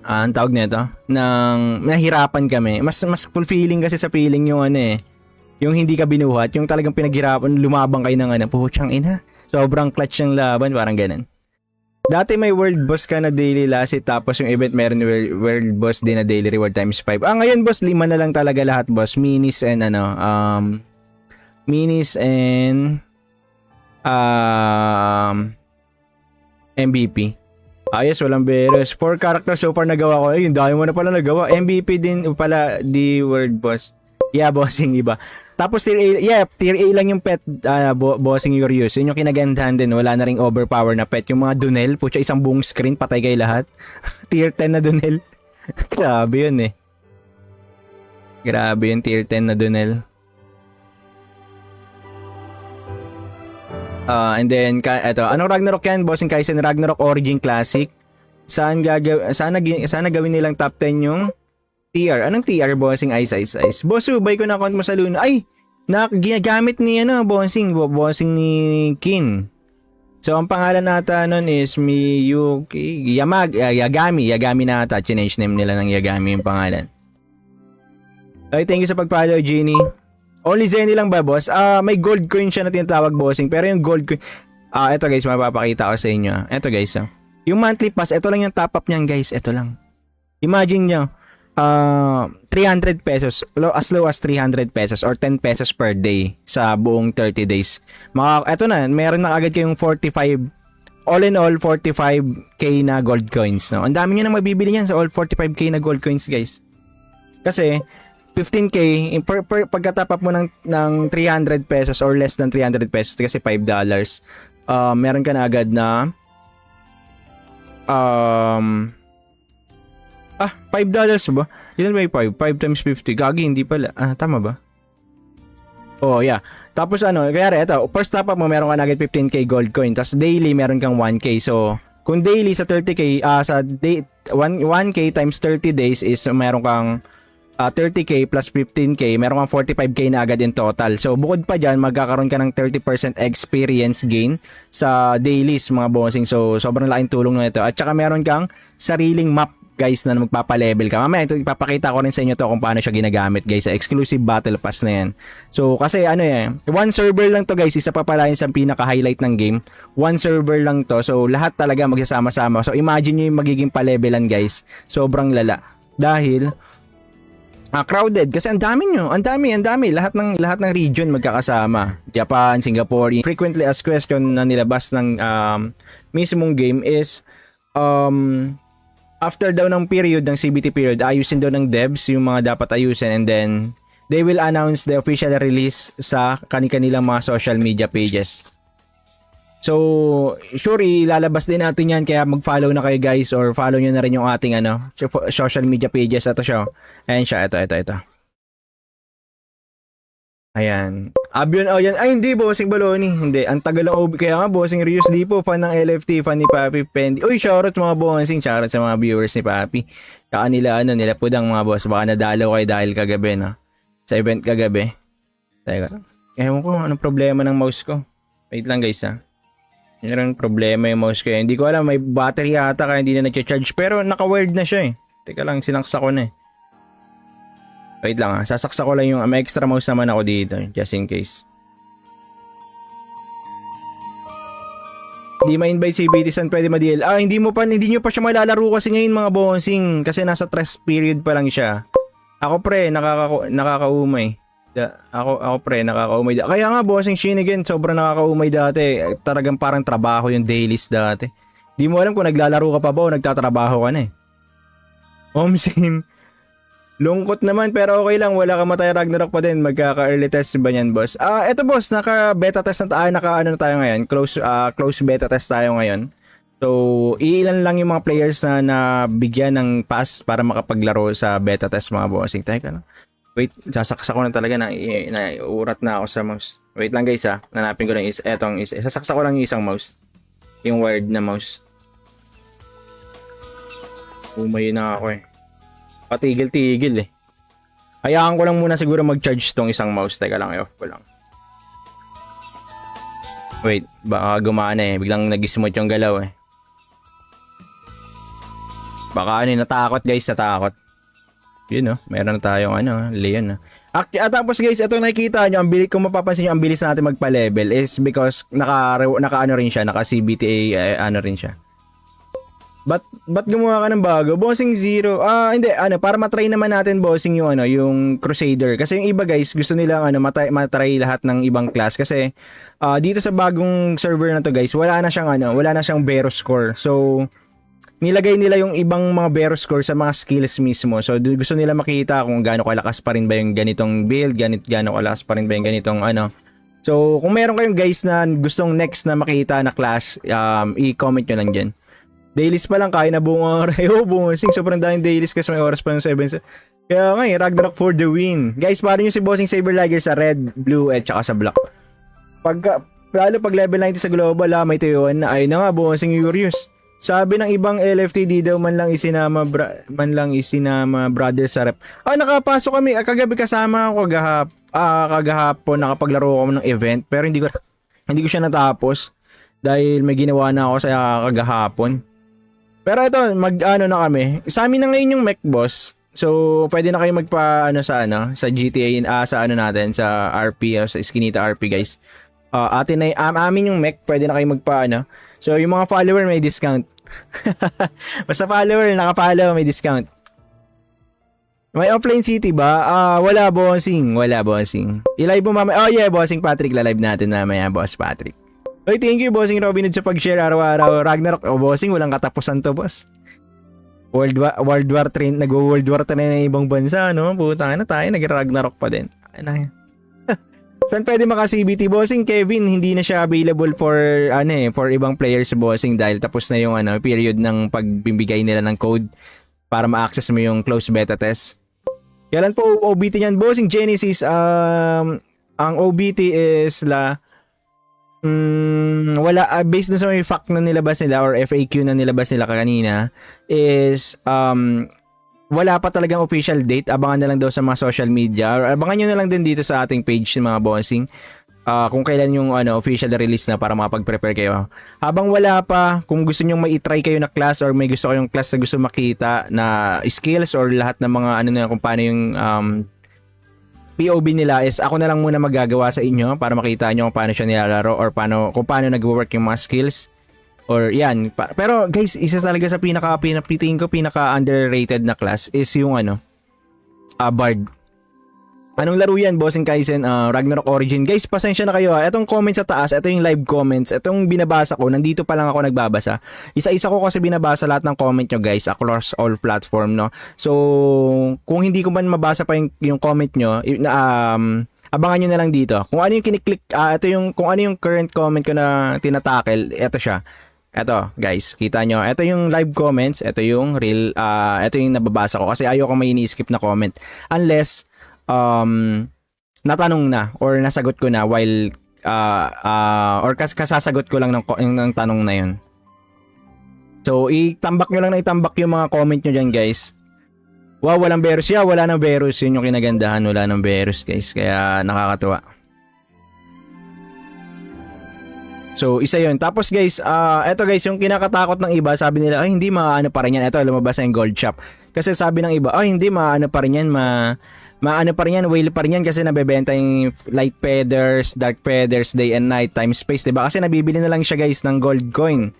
ang tawag nito, ng nahirapan kami. Mas fulfilling kasi sa feeling yung yung hindi ka binuhat, yung talagang pinaghirapan, lumabang kayo ng puhutsang ina. Sobrang clutch ng laban, parang ganun. Dati may world boss ka na daily last tapos yung event meron world boss din na daily reward times 5. Ngayon boss, 5 na lang talaga lahat boss. Minis and MVP. Ayos, walang Berus. 4 characters so far nagawa ko. Ayun, dami mo na pala nagawa. MVP din pala di world boss. Yeah, bossing iba. Tapos tier A lang yung pet, bossing your use. Yun yung kinagandahan din. Wala na ring overpower na pet. Yung mga Dunel, putya isang buong screen, patay kayo lahat. Tier 10 na Dunel. Grabe yun eh. Grabe yun, tier 10 na Dunel. And then, anong Ragnarok yan? Bossing Kaizen Ragnarok Origin Classic. Sana gawin nilang top 10 yung TR. Anong TR, Bossing? Ice. Boss, subay ko na account mo sa Luna. Ay! Ginagamit ni Bossing ni Kin. So, ang pangalan nata nun is Miyuki Yagami nata. Change name nila ng Yagami yung pangalan. Okay, thank you sa pag-follow, Genie. Only Zenny lang ba, boss? May gold coin siya na tinatawag, Bossing. Pero yung gold coin... eto guys, mapapakita ko sa inyo. Eto guys, yung monthly pass, eto lang yung top up niyan, guys. Eto lang. Imagine nyo, 300 pesos, as low as 300 pesos or 10 pesos per day sa buong 30 days. Eto na, meron na agad kayong 45, all in all, 45k na gold coins. No? Ang dami nyo na mabibili niyan sa all 45k na gold coins, guys. Kasi, 15k, pagka-top up mo ng 300 pesos or less than 300 pesos, kasi $5, meron ka na agad na $5 ba? Ilan ba yung 5? 5 times 50. Gagi, hindi pala. Tama ba? Oh, yeah. Tapos kaya ito, first top up mo, meron ka na agad 15k gold coin. Tapos daily, meron kang 1k. So, kung daily sa 30k, sa 1k times 30 days is meron kang 30k plus 15k, meron kang 45k na agad in total. So, bukod pa dyan, magkakaroon ka ng 30% experience gain sa dailies, mga bossing. So, sobrang laking tulong na ito. At saka meron kang sariling map, guys, na magpapa-level ka. Mamaya, ito, ipapakita ko rin sa inyo to kung paano siya ginagamit, guys, sa exclusive battle pass na yan. So, kasi one server lang to, guys. Isa pa pala yun sa pinaka-highlight ng game. One server lang to. So, lahat talaga magsasama-sama. So, imagine nyo yung magiging pa-levelan, guys. Sobrang lala. Dahil, Crowded kasi ang dami nyo, ang dami lahat ng region magkakasama. Japan, Singapore. Frequently asked question na nilabas ng mismong game is after daw ng period ng CBT period, ayusin daw ng devs yung mga dapat ayusin, and then they will announce the official release sa kanilang mga social media pages. So, sure, ilalabas din natin yan, kaya mag-follow na kayo guys, or follow nyo na rin yung ating social media pages. Ito siya. Ayan siya, ito. Ayan. Abion, oh yan. Ay, hindi, Bossing Baloni. Hindi, ang tagal ng OB. Kaya nga, Bossing Rius, di po, fan ng LFT, fan ni Papi Pendi. Uy, shoutout mga Bossing, shoutout sa mga viewers ni Papi. Kaya nila pudang mga boss. Baka nadalaw kayo dahil kagabi, no? Sa event kagabi. Teka. Ewan ko, anong problema ng mouse ko? Wait lang guys, ha. Meron problema yung mouse ko. Hindi ko alam, may battery yata kaya hindi na nag-charge. Pero naka-wired na siya eh. Teka lang, sinaksa ko na eh. Wait lang ha, sasaksa ko lang yung may extra mouse naman ako dito. Just in case. Hindi ma-invite si BT San, pwede ma-DL. Hindi nyo pa siya malalaro kasi ngayon mga bossing. Kasi nasa test period pa lang siya. Ako pre, nakakaumay. Ako pre, nakakaumay dati. Kaya nga bossing Shinigan, sobrang nakakaumay dati. Talagang parang trabaho yung dailies dati. Di mo alam kung naglalaro ka pa ba o nagtatrabaho ka na eh. Sim. Lungkot naman pero okay lang, wala ka matay Ragnarok pa din. Magkaka-early test ba yan boss? Eto boss, naka-beta test na tayo, na tayo ngayon. Close beta test tayo ngayon. So, ilan lang yung mga players na nabigyan ng pass para makapaglaro sa beta test mga bossing. Teka lang. Wait, sasaksa ko na talaga na urat na ako sa mouse. Wait lang guys ha. Nanapin ko lang etong isa. Sasaksa ko lang yung isang mouse. Yung wired na mouse. Umayo na ako eh. Patigil-tigil eh. Hayaan ko lang muna siguro mag-charge tong isang mouse. Teka lang, i-off ko lang. Wait, baka gumana eh. Biglang nag-smooth yung galaw eh. Baka natakot guys, natakot. Yun meron na tayong Leon tapos guys, ito nakikita nyo, kung mapapansin nyo, ang bilis natin magpa-level is because naka rin siya, naka CBTA rin siya. But gumawa ka ng bago? Bossing Zero. Hindi, para matry naman natin bossing yung Crusader. Kasi yung iba guys, gusto nilang matry lahat ng ibang class kasi dito sa bagong server na to guys, wala na siyang Vero score. So nilagay nila yung ibang mga Vero score sa mga skills mismo. So gusto nila makita kung gaano kalakas pa rin ba yung ganitong build, gaano kalakas pa rin ba yung ganitong So kung meron kayong guys na gustong next na makita na class, i-comment nyo lang dyan. Dailies pa lang, kaya na buong oras. Bossing, sobrang daming dailies kasi may oras pa ng 7. Kaya nga Ragnarok for the win. Guys, paro nyo si Bossing Saberlager sa red, blue, at saka sa black. Lalo pag level 90 sa global, may tuyuan na. Ay na nga, Bossing Urius. Sabi ng ibang LFT, di daw man lang isinama brother sa rep. Nakapasok kami. Kagabi kasama ako kagahapon, nakapaglaro ako ng event. Pero hindi ko siya natapos. Dahil may ginawa na ako sa kagahapon. Pero ito, na kami. Sa amin na ngayon yung mech boss. So, pwede na kayo sa GTA, natin, sa RP, sa Eskinita RP guys. Amin yung mech, pwede na kayo So, yung mga follower may discount. Basta follower, naka-follow, may discount. May offline city ba? Wala bossing. I-live mo mamaya. Oh yeah, bossing Patrick, la-live natin mamaya, boss Patrick. Oy, thank you bossing Robin Hood sa pag-share araw-araw. Ragnarok, bossing, walang katapusan to, boss. World War 3, nag-World War 3 na ibang bansa, no? Puta na tayo, nag-Ragnarok pa din. Saan pwede maka-CBT bossing? Kevin, hindi na siya available for for ibang players bossing dahil tapos na yung period ng pagbibigay nila ng code para ma-access mo yung close beta test. Kailan po OBT niyan bossing? Genesis, ang OBT is wala, based na sa may fact na nilabas nila or FAQ na nilabas nila kanina is wala pa talagang official date. Abangan na lang daw sa mga social media or abangan nyo na lang din dito sa ating page mga bossing kung kailan yung official release na para makapag-prepare kayo. Habang wala pa, kung gusto nyo mai-try kayo na class or may gusto kayong class na gusto makita na skills or lahat ng mga na kung paano yung POV nila is ako na lang muna magagawa sa inyo para makita nyo kung paano siya nilalaro or kung paano nag-work yung mga skills. Or yan. Pero guys, isa talaga sa pinaka underrated na class is yung Bard. Anong laro yan, Bossing Kaizen? Ragnarok Origin. Guys, pasensya na kayo ha. Etong comment sa taas, ito yung live comments. Etong binabasa ko, nandito pa lang ako nagbabasa. Isa-isa ko kasi binabasa lahat ng comment nyo guys across all platform, no? So, kung hindi ko man mabasa pa yung comment nyo, abangan nyo na lang dito. Kung ano yung kiniklik, kung ano yung current comment ko na tinatakel, ito siya. Ito, guys, kita nyo. Ito yung live comments, ito yung real, ito yung nababasa ko kasi ayoko may ini-skip na comment. Unless, natanong na or nasagot ko na while or kasasagot ko lang ng tanong na yun. So, itambak nyo lang na itambak yung mga comment nyo dyan, guys. Wow, walang Berus. Yeah, wala nang Berus. Yun yung kinagandahan. Wala nang Berus, guys. Kaya nakakatuwa. So, isa yun. Tapos guys, eto guys, yung kinakatakot ng iba, sabi nila, ay hindi maano pa rin yan. Eto, lumabas na yung gold shop. Kasi sabi ng iba, ay hindi maano pa rin yan, maano pa rin yan, whale pa rin yan kasi nabebenta yung light feathers, dark feathers, day and night, time space, diba? Kasi nabibili na lang siya guys ng gold coin.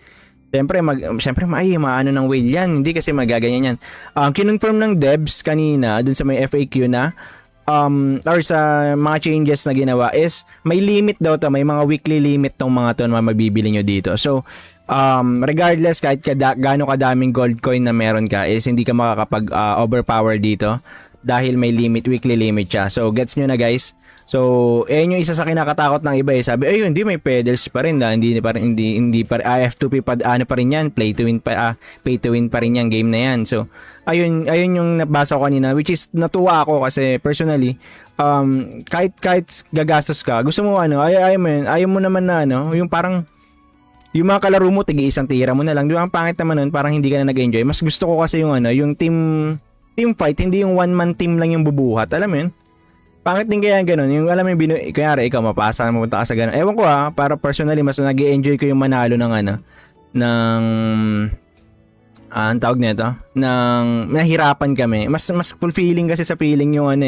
Siyempre, maano ng whale yan, hindi kasi magaganyan yan. Kinonfirm ng devs kanina, dun sa may FAQ na, or sa mga changes na ginawa is, may limit daw to, may mga weekly limit tong mga to na mabibili nyo dito. So, regardless kahit gaano kadaming gold coin na meron ka is hindi ka makakapag overpower dito dahil may limit, weekly limit siya. So gets nyo na guys. So ayun yung isa sa kinakatakot ng iba eh. Sabi ayun hindi may pedals pa rin, hindi pa F2P pa ano pa rin yan, pay to win pa rin yan game na yan. So ayun yung nabasa ko kanina, which is natuwa ako kasi personally kahit gagastos ka, gusto mo ayaw mo naman na yung parang yung mga kalaro mo, isang tira mo na lang. Di ba? Ang pangit naman nun, parang hindi ka na nag-enjoy. Mas gusto ko kasi yung yung team fight, hindi yung one-man team lang yung bubuhat. Alam mo yun? Pangit din kaya ganun. Yung alam mo yung kanyari, ikaw mapasa, mapunta ka sa ganun. Ewan ko para personally, mas nag-enjoy ko yung manalo ng ang tawag nito, ng nahirapan kami. Mas fulfilling kasi sa feeling yung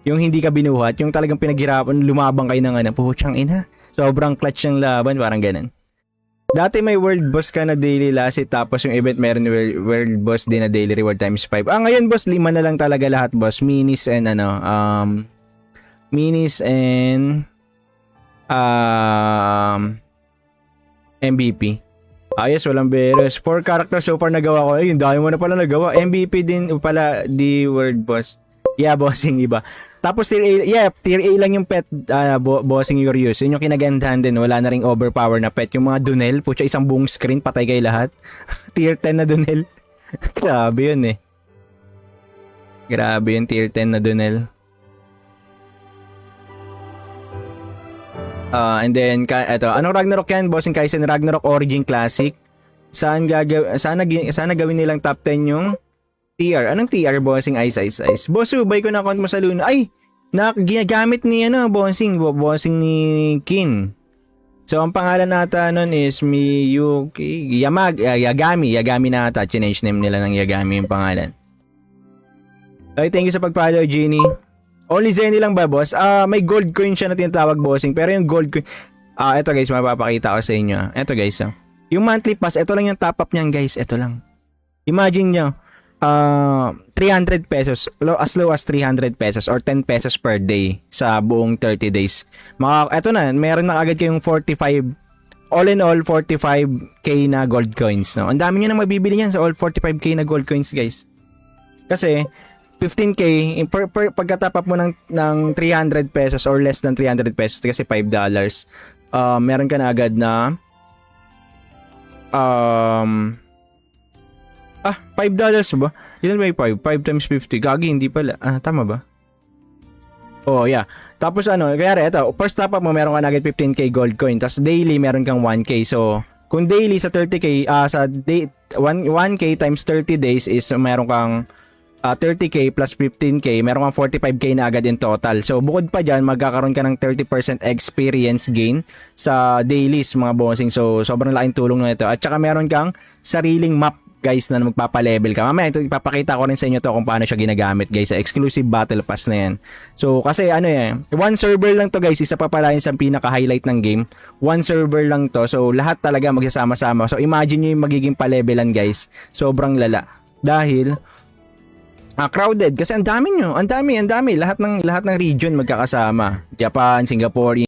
yung hindi ka binuhat, yung talagang pinaghirapan, lumabang kayo ng puhutsang ina. Sobrang clutch ng laban, parang ganun. Dati may world boss ka na daily last tapos yung event meron world boss din na daily reward times 5. Ngayon boss, 5 na lang talaga lahat boss. Minis and MVP. Ayos, walang Berus. 4 characters so far nagawa ko. Ayun, dami mo na pala nagawa. MVP din pala di world boss. Yeah, bossing iba. Tapos tier A lang yung pet, bossing Urius. Yun yung kinagandahan din. Wala na ring overpower na pet. Yung mga Dunel, putya isang buong screen, patay kayo lahat. Tier 10 na Dunel. Grabe yun eh. Grabe yun, tier 10 na Dunel. And then, anong Ragnarok yan? Bossing Kaizen, Ragnarok Origin Classic. Sana gawin nilang top 10 yung TR. Anong TR, bossing? Ice. Boss, buy ko na account mo sa Luna. Ay! Ginagamit ni bossing ni Kin. So, ang pangalan nata nun is Miyuki Yagami nata. Change name nila ng Yagami yung pangalan. Okay, thank you sa pag-follow, Genie. Only Zenny lang ba, boss? May gold coin siya na tinatawag, bossing. Pero yung gold coin... eto guys, mapapakita ko sa inyo. Eto guys, yung monthly pass, eto lang yung top up niyan, guys. Eto lang. Imagine nyo, 300 pesos, as low as 300 pesos or 10 pesos per day sa buong 30 days. Eto na, meron na agad kayong 45, all in all, 45k na gold coins. No? Ang dami nyo na mabibili yan sa all 45k na gold coins, guys. Kasi, 15k, pagka-top up mo ng 300 pesos or less than 300 pesos, kasi $5, meron ka na agad na $5 ba? Ilan ba yung 5? 5 times 50. Gagi, hindi pala. Tama ba? Oh, yeah. Tapos kaya ito, first top up mo, meron ka na agad 15k gold coin. Tapos daily, meron kang 1k. So, kung daily sa 30k, 1k times 30 days is meron kang 30k plus 15k, meron kang 45k na agad in total. So, bukod pa dyan, magkakaroon ka ng 30% experience gain sa dailies, mga bossing. So, sobrang laking tulong na ito. At saka meron kang sariling map, guys, na magpapa-level ka. Mamaya ito ipapakita ko rin sa inyo to kung paano siya ginagamit, guys, sa exclusive battle pass na yan. So kasi one server lang to, guys, isa pa pala yun sa pinaka-highlight ng game. One server lang to. So lahat talaga magsasama-sama. So imagine niyo yung magiging pa-levelan, guys. Sobrang lala. Dahil Crowded kasi ang dami nyo. Ang dami. Lahat ng region magkakasama. Japan, Singapore,